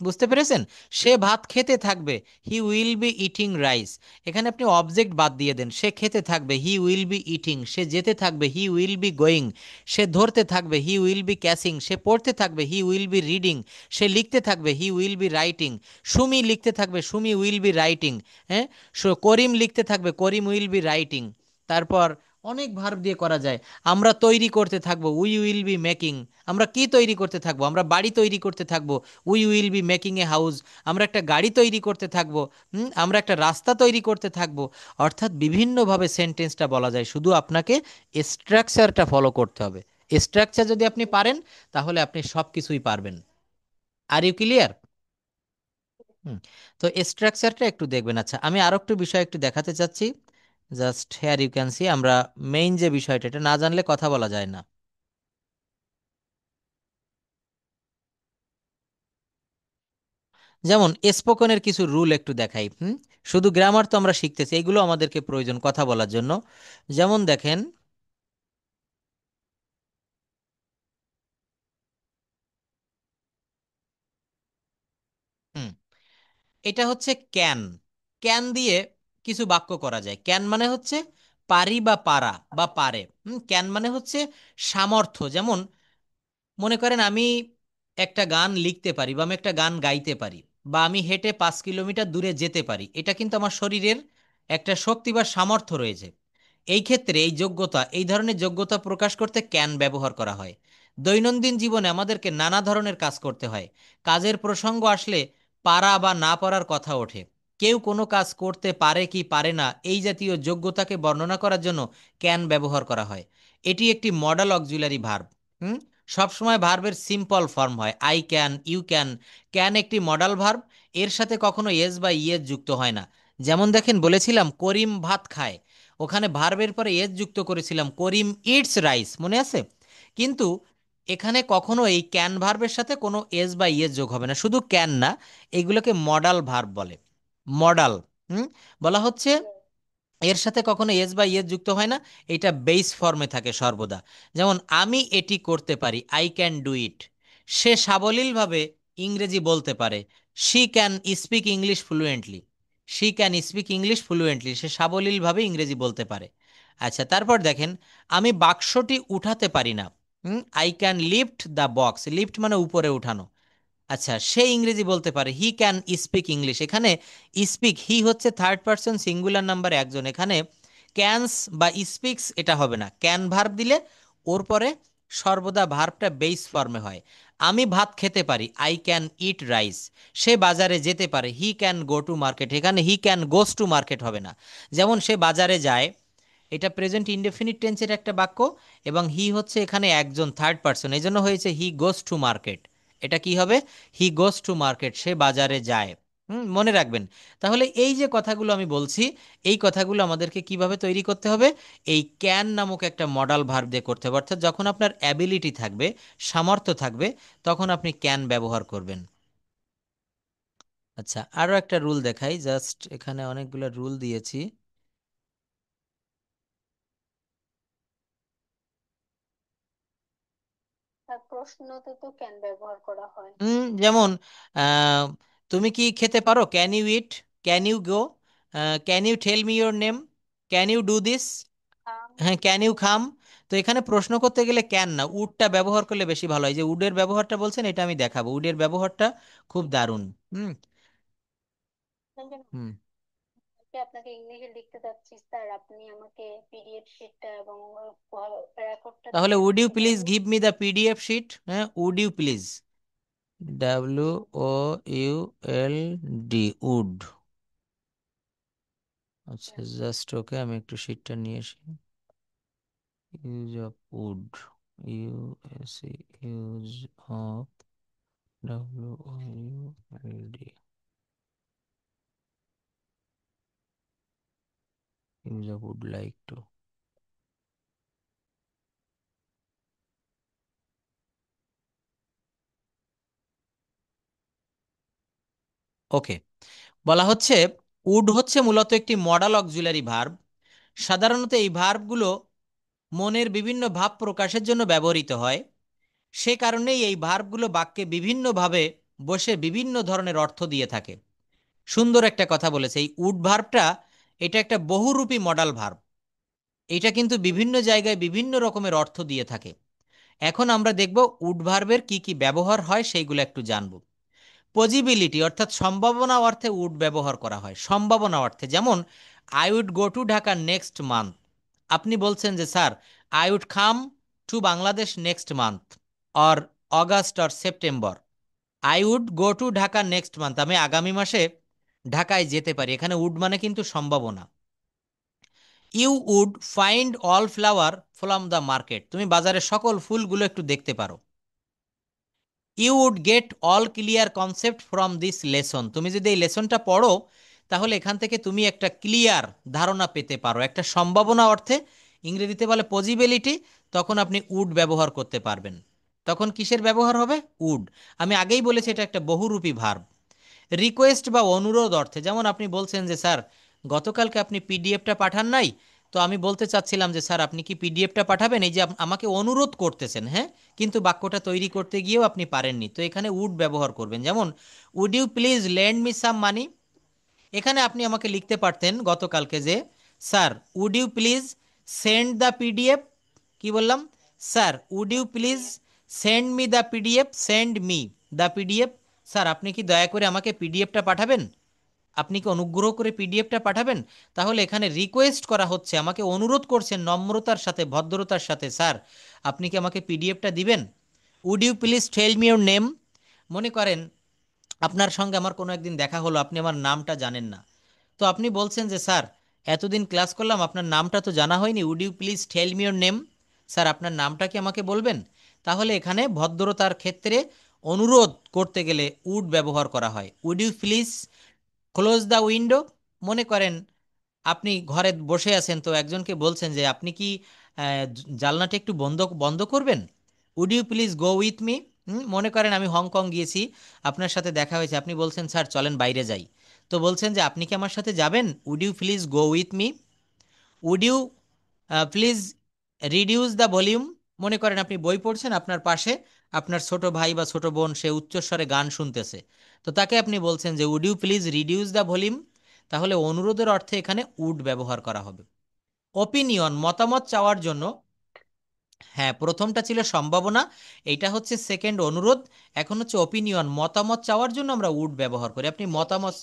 বুঝতে পেরেছেন? সে ভাত খেতে থাকবে, he will be eating rice. এখানে আপনি অবজেক্ট বাদ দিয়ে দেন, সে খেতে থাকবে, হি উইল বি ইটিং, সে যেতে থাকবে, হি উইল বি গোয়িং, সে ধরতে থাকবে, হি উইল বি ক্যাচিং, সে পড়তে থাকবে, হি উইল বি রিডিং, সে লিখতে থাকবে, he will B writing, Sumi লিখতে থাকবে, সুমি উইল বি রাইটিং, হ্যাঁ, করিম লিখতে থাকবে, করিম উইল বি রাইটিং। তারপর অনেক ভার্ব দিয়ে করা যায়। আমরা তৈরি করতে থাকবো, উই উইল বি মেকিং। আমরা কি তৈরি করতে থাকবো? আমরা বাড়ি তৈরি করতে থাকবো, we will be making a house. আমরা একটা গাড়ি তৈরি করতে থাকবো, আমরা একটা রাস্তা তৈরি করতে থাকবো। অর্থাৎ বিভিন্নভাবে সেন্টেন্সটা বলা যায়, শুধু আপনাকে স্ট্রাকচারটা ফলো করতে হবে। স্ট্রাকচার যদি আপনি পারেন, তাহলে আপনি সব কিছুই পারবেন। Are you clear? হুম। তো স্ট্রাকচারটা একটু দেখবেন। আচ্ছা, আমি আরো একটু বিষয় একটু দেখাতে চাচ্ছি, just here you can see, আমরা মেইন যে বিষয়টা, এটা না জানলে কথা বলা যায় না। যেমন স্পোকেনের কিছু রুল একটু দেখাই। শুধু গ্রামার তো আমরা শিখতেছি, এগুলো আমাদেরকে প্রয়োজন কথা বলার জন্য। যেমন দেখেন, হুম, এটা হচ্ছে ক্যান। ক্যান দিয়ে কিছু বাক্য করা যায়, ক্যান মানে হচ্ছে পারি বা পারা বা পারে। ক্যান মানে হচ্ছে সামর্থ্য। যেমন মনে করেন আমি একটা গান লিখতে পারি, বা আমি একটা গান গাইতে পারি, বা আমি হেঁটে 5 কিলোমিটার দূরে যেতে পারি, এটা কিন্তু আমার শরীরের একটা শক্তি বা সামর্থ্য রয়েছে। এই ক্ষেত্রে এই যোগ্যতা, এই ধরনের যোগ্যতা প্রকাশ করতে ক্যান ব্যবহার করা হয়। দৈনন্দিন জীবনে আমাদেরকে নানা ধরনের কাজ করতে হয়, কাজের প্রসঙ্গ আসলে পারা বা না পারার কথা ওঠে। কেউ কোনো কাজ করতে পারে কি পারে না, এই জাতীয় যোগ্যতাকে বর্ণনা করার জন্য ক্যান ব্যবহার করা হয়। এটি একটি মডাল অক্সিলারি ভার্ব। হুম। সবসময় ভার্বের সিম্পল ফর্ম হয়, I can, you can. Can একটি মডাল ভার্ব, এর সাথে কখনো এস বা ইয়েস যুক্ত হয় না। যেমন দেখেন, বলেছিলাম করিম ভাত খায়, ওখানে ভার্বের পরে এস যুক্ত করেছিলাম, করিম ইটস রাইস, মনে আছে? কিন্তু এখানে কখনো এই ক্যান ভার্বের সাথে কোনো এস বা ইয়েস যোগ হবে না, শুধু ক্যান না, এগুলোকে মডাল ভার্ব বলে। মডাল। হুম। বলা হচ্ছে এর সাথে কখনো এস বা ইয়েস যুক্ত হয় না, এটা বেস ফর্মে থাকে সর্বদা। যেমন আমি এটি করতে পারি, আই ক্যান ডু ইট। সে সাবলীলভাবে ইংরেজি বলতে পারে, she can speak English fluently. She can speak English fluently, সে সাবলীলভাবে ইংরেজি বলতে পারে। আচ্ছা, তারপর দেখেন, আমি বাক্সটি উঠাতে পারি না। I can lift the box, lift মানে উপরে উঠানো। আচ্ছা, সে ইংরেজি বলতে পারে, হি ক্যান স্পিক ইংলিশ। এখানে স্পিক, হি হচ্ছে থার্ড পারসন সিঙ্গুলার নাম্বার একজন, এখানে ক্যানস বা স্পিক্স এটা হবে না, ক্যান ভার্ব দিলে ওর পরে সর্বদা ভার্বটা বেস ফর্মে হয়। আমি ভাত খেতে পারি, আই ক্যান ইট রাইস। সে বাজারে যেতে পারে, he can go to market. এখানে he can goes to market হবে না। যেমন সে বাজারে যায়, এটা প্রেজেন্ট ইনডেফিনিট টেন্সের একটা বাক্য, এবং হি হচ্ছে এখানে একজন থার্ড পারসন, এই জন্য হয়েছে হি গোস টু মার্কেট। এটা কি হবে? হি গোস টু মার্কেট, সে বাজারে যায়। মনে রাখবেন। তাহলে এই যে কথাগুলো আমি বলছি, এই কথাগুলো আমাদেরকে কিভাবে তৈরি করতে হবে? এই ক্যান নামক একটা মডাল ভার্ব দিয়ে করতে হবে। অর্থাৎ যখন আপনার অ্যাবিলিটি থাকবে, সামর্থ্য থাকবে, তখন আপনি ক্যান ব্যবহার করবেন। আচ্ছা, আরও একটা রুল দেখাই, জাস্ট এখানে অনেকগুলো রুল দিয়েছি। আর প্রশ্নতে তো ক্যান ব্যবহার করা হয়। যেমন আহ, তুমি কি খেতে পারো, can you eat, can you go, can you tell me your name, can you do this, um, হ্যাঁ ক্যান ইউ খাম। তো এখানে প্রশ্ন করতে গেলে ক্যান না, উডটা ব্যবহার করলে বেশি ভালো হয়। যে উডের ব্যবহারটা বলছেন, এটা আমি দেখাবো, উডের ব্যবহারটা খুব দারুণ। হুম। হুম। আপনাকে ইংলিশে লিখতে চাচ্ছি স্যার, আপনি আমাকে পিডিএফ শিটটা এবং রেকর্ডটা তাহলে দিয়ে উড ইউ দিতে প্লিজ পারবেন? Give me the PDF sheet. হ্যাঁ, would you please, W O U L D, would. আচ্ছা, জাস্ট ওকে, আমি একটু শিটটা নিয়ে আসি। Use of would, U S use of, W O U L D, use of would like to. Okay. বলা হচ্ছে would হচ্ছে মূলত একটি মডাল অক্সিলারি ভার্ব। সাধারণত এই ভার্বগুলো মনের বিভিন্ন ভাব প্রকাশের জন্য ব্যবহৃত হয়। সে কারণেই এই ভার্বগুলো বাক্যে বিভিন্নভাবে বসে বিভিন্ন ধরনের অর্থ দিয়ে থাকে। সুন্দর একটা কথা বলেছে, এই উড ভার্বটা, এটা একটা বহুরূপী মডাল ভার্ব। এটা কিন্তু বিভিন্ন জায়গায় বিভিন্ন রকমের অর্থ দিয়ে থাকে। এখন আমরা দেখব উড ভার্বের কি কি ব্যবহার হয়, সেইগুলো একটু জানব। পজিবিলিটি অর্থাৎ সম্ভাবনা অর্থে উড ব্যবহার করা হয়, সম্ভাবনা অর্থে। যেমন I would go to Dhaka next month. আপনি বলছেন যে sir, I would come to Bangladesh next month, or August or September. I would go to Dhaka next month, আমি আগামী মাসে ঢাকায় যেতে পারি। এখানে উড মানে কিন্তু সম্ভাবনা। You would find all flower from the market, তুমি বাজারের সকল ফুলগুলো একটু দেখতে পারো। You would get all clear concept from this lesson, তুমি যদি এই লেসনটা পড়ো, তাহলে এখান থেকে তুমি একটা ক্লিয়ার ধারণা পেতে পারো। একটা সম্ভাবনা অর্থে, ইংরেজিতে বলে পজিবিলিটি, তখন আপনি উড ব্যবহার করতে পারবেন। তখন কিসের ব্যবহার হবে? উড। আমি আগেই বলেছি এটা একটা বহুরূপী ভার্ব। রিকোয়েস্ট বা অনুরোধ অর্থে, যেমন আপনি বলছেন যে স্যার, গতকালকে আপনি পিডিএফটা পাঠান নাই, তো আমি বলতে চাচ্ছিলাম যে স্যার আপনি কি পিডিএফটা পাঠাবেন, এই যে আমাকে অনুরোধ করতেছেন, হ্যাঁ, কিন্তু বাক্যটা তৈরি করতে গিয়েও আপনি পারেননি, তো এখানে উড ব্যবহার করবেন। যেমন would you please lend me some money. এখানে আপনি আমাকে লিখতে পারতেন গতকালকে যে sir would you please send the PDF. কি বললাম? Sir would you please PDF. Send me the PDF, send me the PDF. Sir আপনি কি দয়া করে আমাকে পিডিএফটা পাঠাবেন? আপনি কি অনুগ্রহ করে পিডিএফটা পাঠাবেন? তাহলে এখানে রিকোয়েস্ট করা হচ্ছে, আমাকে অনুরোধ করছেন নম্রতার সাথে, ভদ্রতার সাথে, স্যার আপনি কি আমাকে পিডিএফটা দিবেন? Would you please tell me your name. মনে করেন আপনার সঙ্গে আমার কোনো একদিন দেখা হলো, আপনি আমার নামটা জানেন না, তো আপনি বলছেন যে স্যার এতদিন ক্লাস করলাম, আপনার নামটা তো জানা হয়নি, would you please tell me your name, sir আপনার নামটা কি আমাকে বলবেন? তাহলে এখানে ভদ্রতার ক্ষেত্রে অনুরোধ করতে গেলে উড ব্যবহার করা হয়। Would you please close the window. মনে করেন আপনি ঘরে বসে আছেন, তো একজনকে বলছেন যে আপনি কি জানলাটা একটু বন্ধ বন্ধ করবেন? Would you please go with me. মনে করেন আমি হংকং গিয়েছি, আপনার সাথে দেখা হয়েছে, আপনি বলছেন স্যার চলেন বাইরে যাই, তো বলছেন যে আপনি কি আমার সাথে যাবেন? Would you please go with me. Would you please reduce the volume. মনে করেন আপনি বই পড়ছেন, আপনার পাশে আপনার ছোট ভাই বা ছোট বোন সে উচ্চস্বরে গান শুনতেছে, তো তাকে আপনি বলছেন যে would you please reduce the volume. তাহলে অনুরোধের অর্থে এখানে উড ব্যবহার করা হবে। ওপিনিয়ন মতামত চাওয়ার জন্য, হ্যাঁ প্রথমটা ছিল সম্ভাবনা, এইটা হচ্ছে সেকেন্ড অনুরোধ, এখন হচ্ছে ওপিনিয়ন মতামত চাওয়ার জন্য আমরা উড ব্যবহার করি। আপনি মতামত,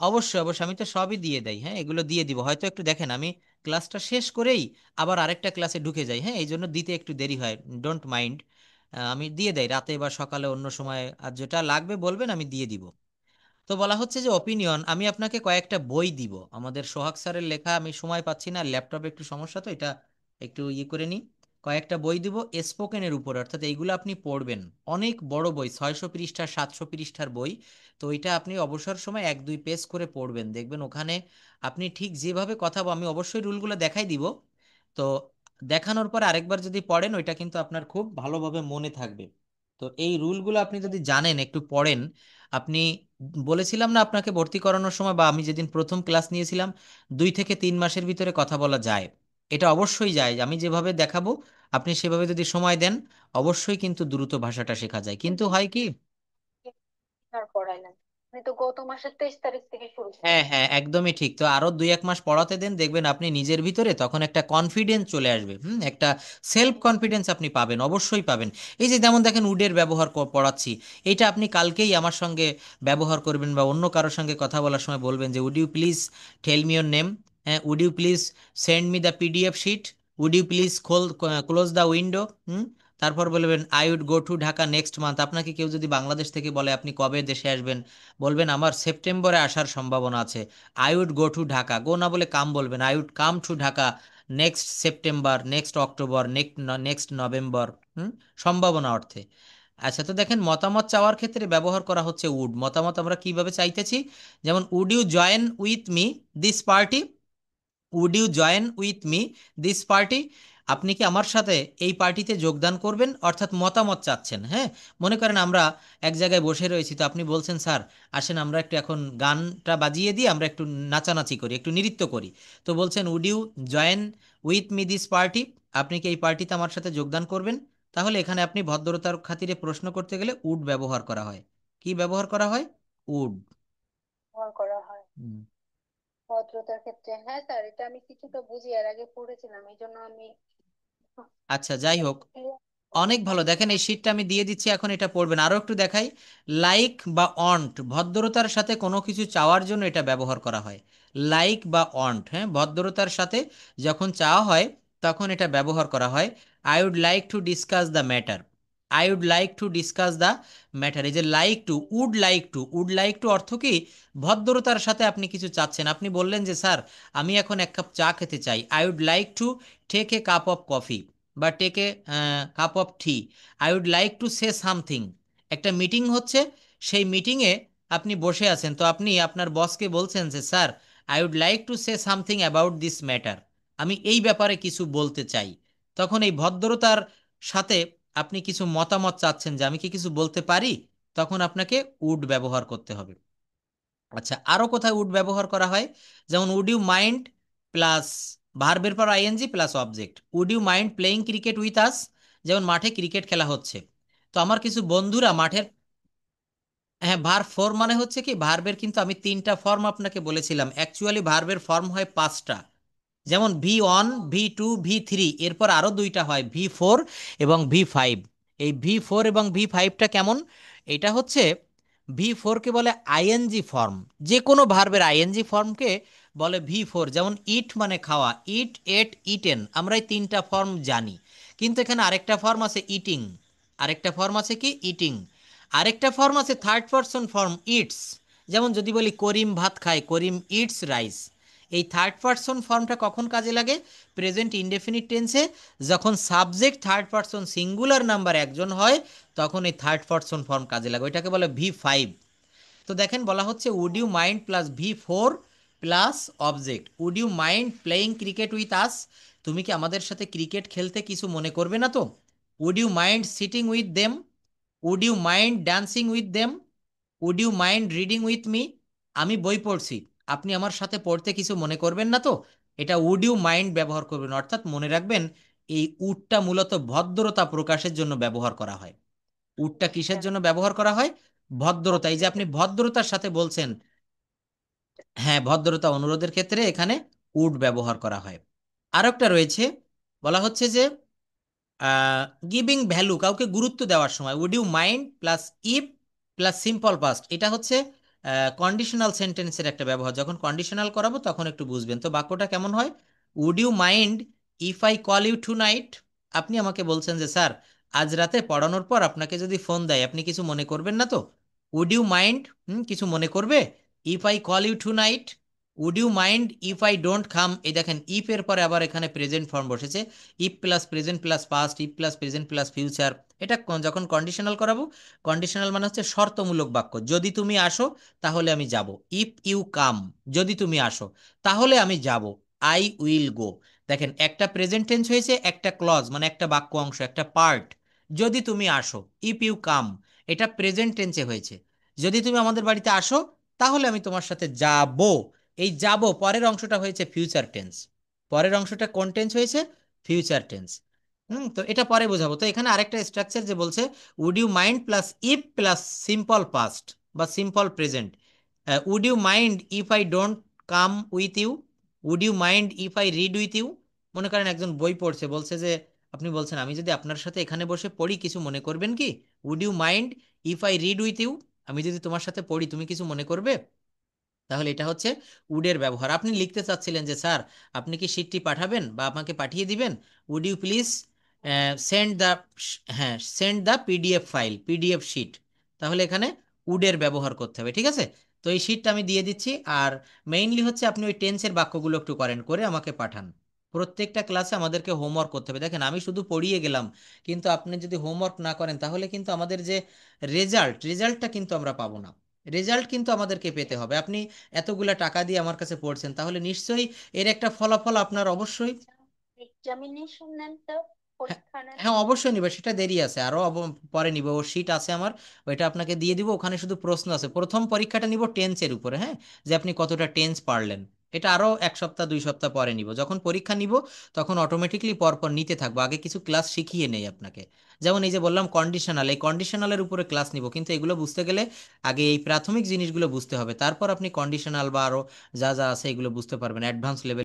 অবশ্যই অবশ্যই, আমি তো সবই দিয়ে দেই, হ্যাঁ এগুলো দিয়ে দিব। হয়তো একটু দেখেন আমি ক্লাসটা শেষ করেই আবার আরেকটা ক্লাসে ঢুকে যাই, হ্যাঁ এই জন্য দিতে একটু দেরি হয়, ডোন্ট মাইন্ড। আমি দিয়ে দেই রাতে বা সকালে অন্য সময়, আর যেটা লাগবে বলবেন আমি দিয়ে দিব। তো বলা হচ্ছে যে অপিনিয়ন, আমি আপনাকে কয়েকটা বই দিব আমাদের সোহাগ স্যারের লেখা, আমি সময় পাচ্ছি না, ল্যাপটপে একটু সমস্যা, তো এটা একটু ইয়ে করে নিই। কয়েকটা বই দিব স্পোকেনের উপর, অর্থাৎ এইগুলো আপনি পড়বেন। অনেক বড় বই, 600 পৃষ্ঠা 700 পৃষ্ঠার বই। তো এটা আপনি অবসর সময় 1-2 পেজ করে পড়বেন, দেখবেন ওখানে আপনি ঠিক যেভাবে কথা আমি অবশ্যই রুলগুলো দেখাই দিব। তো দেখানোর পর আরেকবার যদি পড়েন ওইটা কিন্তু আপনার খুব ভালোভাবে মনে থাকবে। তো এই রুলগুলো আপনি আচ্ছা। যদি জানেন একটু পড়েন, আপনি, বলেছিলাম না আপনাকে ভর্তি করানোর সময় বা আমি যেদিন প্রথম ক্লাস নিয়েছিলাম, 2 থেকে 3 মাসের ভিতরে কথা বলা যায়। এটা অবশ্যই যায়, আমি যেভাবে দেখাবো আপনি সেভাবে যদি সময় দেন অবশ্যই কিন্তু দ্রুত ভাষাটা শেখা যায়, কিন্তু হয় কি। আর পড়াইলেন, আমি তো গত মাসের 23 তারিখ থেকে শুরু হ্যাঁ করেছি। হ্যাঁ, একদমই ঠিক। তো আরো 2-1 মাস পড়াতে দেন, দেখবেন আপনি নিজের ভিতরে তখন একটা কনফিডেন্স চলে আসবে, একটা সেলফ কনফিডেন্স আপনি পাবেন, অবশ্যই পাবেন। এই যে যেমন দেখেন উডের ব্যবহার পড়াচ্ছি, এইটা আপনি কালকেই আমার সঙ্গে ব্যবহার করবেন বা অন্য কারোর সঙ্গে কথা বলার সময় বলবেন যে would you please tell me your name, হ্যাঁ, would you please send me the PDF sheet, would you please close the window. তারপর বলবেন I would go to Dhaka next month. আপনাকে কেউ যদি বাংলাদেশ থেকে বলে আপনি কবে দেশে আসবেন, বলবেন আমার সেপ্টেম্বরে আসার সম্ভাবনা আছে। I would go to Dhaka, go না বলে কাম বলবেন, I would come to Dhaka next September, next October, next November. Hmm, সম্ভাবনা অর্থে। আচ্ছা, তো দেখেন মতামত চাওয়ার ক্ষেত্রে ব্যবহার করা হচ্ছে উড। মতামত আমরা কিভাবে চাইতেছি, যেমন would you join with me this party, would you join with me this party, আপনি কি আমার সাথে এই পার্টিতে যোগদান করবেন, অর্থাৎ মতামত চাচ্ছেন। হ্যাঁ, মনে করেন আমরা এক জায়গায় বসে রয়েছি, তো আপনি বলছেন স্যার আসেন আমরা একটু এখন গানটা বাজিয়ে দিয়ে আমরা একটু নাচানাচি করি, একটু নৃত্য করি। তো বলছেন would you join with me this party, আপনি কি এই পার্টিতে আমার সাথে যোগদান করবেন। তাহলে এখানে আপনি ভদ্রতার খাতিরে প্রশ্ন করতে গেলে উড ব্যবহার করা হয়। কি ব্যবহার করা হয়? উড। ব্যবহার করা হয় ভদ্রতার ক্ষেত্রে। হ্যাঁ স্যার, এটা আমি কিছুটা বুঝি, এর আগে পড়েছিলাম, এই জন্য আমি আচ্ছা, যাই হোক, একটু clear অনেক বলতে ভালো। পারছি। দেখেন এই শীটটা আমি দিয়ে দিচ্ছি, এখন এটা পড়বেন, আরো একটু দেখাই। লাইক বা অন্ট, ভদ্রতার সাথে কোনো কিছু চাওয়ার জন্য এটা ব্যবহার করা হয়। লাইক বা অন্ট, হ্যাঁ, ভদ্রতার সাথে যখন চাওয়া হয় তখন এটা ব্যবহার করা হয়। I would like to discuss the matter, I would like to discuss the matter. এই যে like to, would like to, would like to অর্থ কি, ভদ্রতার সাথে আপনি কিছু চাচ্ছেন। আপনি বললেন যে স্যার আমি এখন 1 কাপ চা খেতে চাই, I would like to take a cup of coffee বা take a cup of tea. I would like to say something, একটা মিটিং হচ্ছে, সেই মিটিংয়ে আপনি বসে আছেন, তো আপনি আপনার বসকে বলছেন যে sir I would like to say something about this matter, আমি এই ব্যাপারে কিছু বলতে চাই। তখন এই ভদ্রতার সাথে আপনি কিছু মতামত চাচ্ছেন যে আমি কি কিছু বলতে পারি, তখন আপনাকে উড ব্যবহার করতে হবে। আচ্ছা, আরো কোথায় উড ব্যবহার করা হয়, যেমন উড ইউ মাইন্ড প্লাস ভার্বের পর ING plus object, would you mind playing cricket with us, যেমন মাঠে ক্রিকেট খেলা হচ্ছে, তো আমার কিছু বন্ধুরা মাঠের, হ্যাঁ, ভার্ব 4 মানে হচ্ছে কি, ভার্বের কিন্তু আমি 3টা ফর্ম আপনাকে বলেছিলাম, অ্যাকচুয়ালি ভার্বের ফর্ম হয় 5টা। যেমন V1, V2, V3, এরপর আরো 2টা হয় V4 এবং V5। এই V4 এবং V5টা কেমন, এটা হচ্ছে V4কে বলে আইএনজি ফর্ম, যে কোনো ভার্বের আইএনজি ফর্মকে বলে V4। যেমন ইট মানে খাওয়া, ইট, এট, ইটেন, আমরা এই 3টা ফর্ম জানি। কিন্তু এখানে আরেকটা ফর্ম আছে ইটিং, আরেকটা ফর্ম আছে কি ইটিং, আরেকটা ফর্ম আছে থার্ড পারসন ফর্ম ইটস। যেমন যদি বলি করিম ভাত খায়, করিম ইটস রাইস। এই থার্ড পারসন ফর্মটা কখন কাজে লাগে, প্রেজেন্ট ইনডেফিনিট টেন্সে, যখন subject third person singular number একজন হয় তখন এই থার্ড পারসন ফর্ম কাজে লাগে, ওইটাকে বলে V5। তো দেখেন বলা হচ্ছে would you mind plus V4 plus object, would you mind playing cricket with us, তুমি কি আমাদের সাথে ক্রিকেট খেলতে কিছু মনে করবে না তো। Would you mind sitting with them, would you mind dancing with them, would you mind reading with me, আমি বই পড়ছি, আপনি আমার সাথে পড়তে কিছু মনে করবেন না তো। এটা উড ইউ মাইন্ড ব্যবহার করবেন, অর্থাৎ মনে রাখবেন এই উডটা মূলত ভদ্রতা প্রকাশের জন্য ব্যবহার করা হয়। উডটা কিসের আচ্ছা। জন্য ব্যবহার করা হয়, ভদ্রতা, এই যে আপনি ভদ্রতা। ভদ্রতার সাথে বলছেন, হ্যাঁ, ভদ্রতা অনুরোধের ক্ষেত্রে এখানে উড ব্যবহার করা হয়। আরো একটা রয়েছে, বলা হচ্ছে যে গিভিং ভ্যালু, কাউকে গুরুত্ব দেওয়ার সময় would you mind plus if plus simple past, এটা হচ্ছে কন্ডিশনাল সেন্টেন্সের একটা ব্যবহার, যখন কন্ডিশনাল করাবো তখন একটু বুঝবেন। তো বাক্যটা কেমন হয়, would you mind if I call you tonight, আপনি আমাকে বলছেন যে স্যার আজ রাতে পড়ানোর পর আপনাকে যদি ফোন দেয়, আপনি কিছু মনে করবেন না তো? Would you mind? কিছু মনে করবে? If I call you tonight, would you mind if I don't come? এই দেখেন, ইফ এর পরে আবার এখানে প্রেজেন্ট ফর্ম বসেছে। If plus present plus past, if plus present plus future. এটা যখন কন্ডিশনাল করাবো, কন্ডিশনাল মানে হচ্ছে শর্তমূলক বাক্য। যদি তুমি আসো তাহলে আমি যাব। ইফ ইউ কাম, যদি তুমি আসো তাহলে আমি যাব। আই উইল গো। দেখেন, একটা প্রেজেন্ট টেন্স হয়েছে, একটা ক্লজ মানে একটা বাক্য অংশ, একটা পার্ট। যদি তুমি আসো, ইফ ইউ কাম, এটা প্রেজেন্ট টেন্সে হয়েছে। যদি তুমি আমাদের বাড়িতে আসো তাহলে আমি তোমার সাথে যাব। এই যাব পরের অংশটা হয়েছে ফিউচার টেন্স। পরের অংশটা কোন টেন্স হয়েছে? Future tense. তো এটা পরে বোঝাবো। তো এখানে আরেকটা স্ট্রাকচার যে বলছে, would you mind plus if plus simple past বা simple present. Would you mind if I don't come with you? Would you mind if I read with you? মনে করেন একজন বই পড়ছে, বলছে যে, আপনি বলছেন আমি যদি আপনার সাথে এখানে বসে পড়ি কিছু মনে করবেন কি? Would you mind if I read with you? আমি যদি তোমার সাথে পড়ি তুমি কিছু মনে করবে? তাহলে এটা হচ্ছে উডের ব্যবহার। আপনি লিখতে চাচ্ছিলেন যে স্যার, আপনি কি শিটটি পাঠাবেন বা আমাকে পাঠিয়ে দিবেন? Would you please send the, হ্যাঁ, send the PDF file, PDF sheet. তাহলে এখানে উডের ব্যবহার করতে হবে, ঠিক আছে? তো এই শিটটা আমি দিয়ে দিচ্ছি। আর মেইনলি হচ্ছে আপনি ওই টেন্সের বাক্যগুলো একটু করেন, করে আমাকে পাঠান। প্রত্যেকটা ক্লাসে আমাদেরকে হোমওয়ার্ক করতে হবে। দেখেন, আমি শুধু পড়িয়ে গেলাম, কিন্তু আপনি যদি হোমওয়ার্ক না করেন তাহলে কিন্তু আমাদের যে রেজাল্টটা কিন্তু আমরা পাবো না। রেজাল্ট কিন্তু আমাদেরকে পেতে হবে। আপনি এতগুলা টাকা দিয়ে আমার কাছে পড়ছেন, তাহলে নিশ্চয়ই এর একটা ফলাফল আপনার অবশ্যই। এক্সামিনেশন নেন তো, হ্যাঁ, পরীক্ষা নেন? হ্যাঁ, অবশ্যই নিবে, সেটা দেরি আছে, আরো পরে নিব। ও শিট আছে আমার, ওইটা আপনাকে দিয়ে দিব। ওখানে শুধু প্রশ্ন আছে। প্রথম পরীক্ষাটা নিব টেন্সের উপরে, হ্যাঁ, যে আপনি কতটা টেন্স পারলেন। এটা আরো 1 সপ্তাহ 2 সপ্তাহ পরে নিব। যখন পরীক্ষা নিব তখন অটোমেটিকলি পরপর নিতে থাকবো। আগে কিছু ক্লাস শিখিয়ে নেই আপনাকে। যেমন এই যে বললাম কন্ডিশনাল, এই কন্ডিশনালের উপরে ক্লাস নিব, কিন্তু এগুলো বুঝতে গেলে আগে এই প্রাথমিক জিনিসগুলো বুঝতে হবে, তারপর আপনি কন্ডিশনাল বা আরো যা যা আছে এগুলো বুঝতে পারবেন অ্যাডভান্স লেভেল।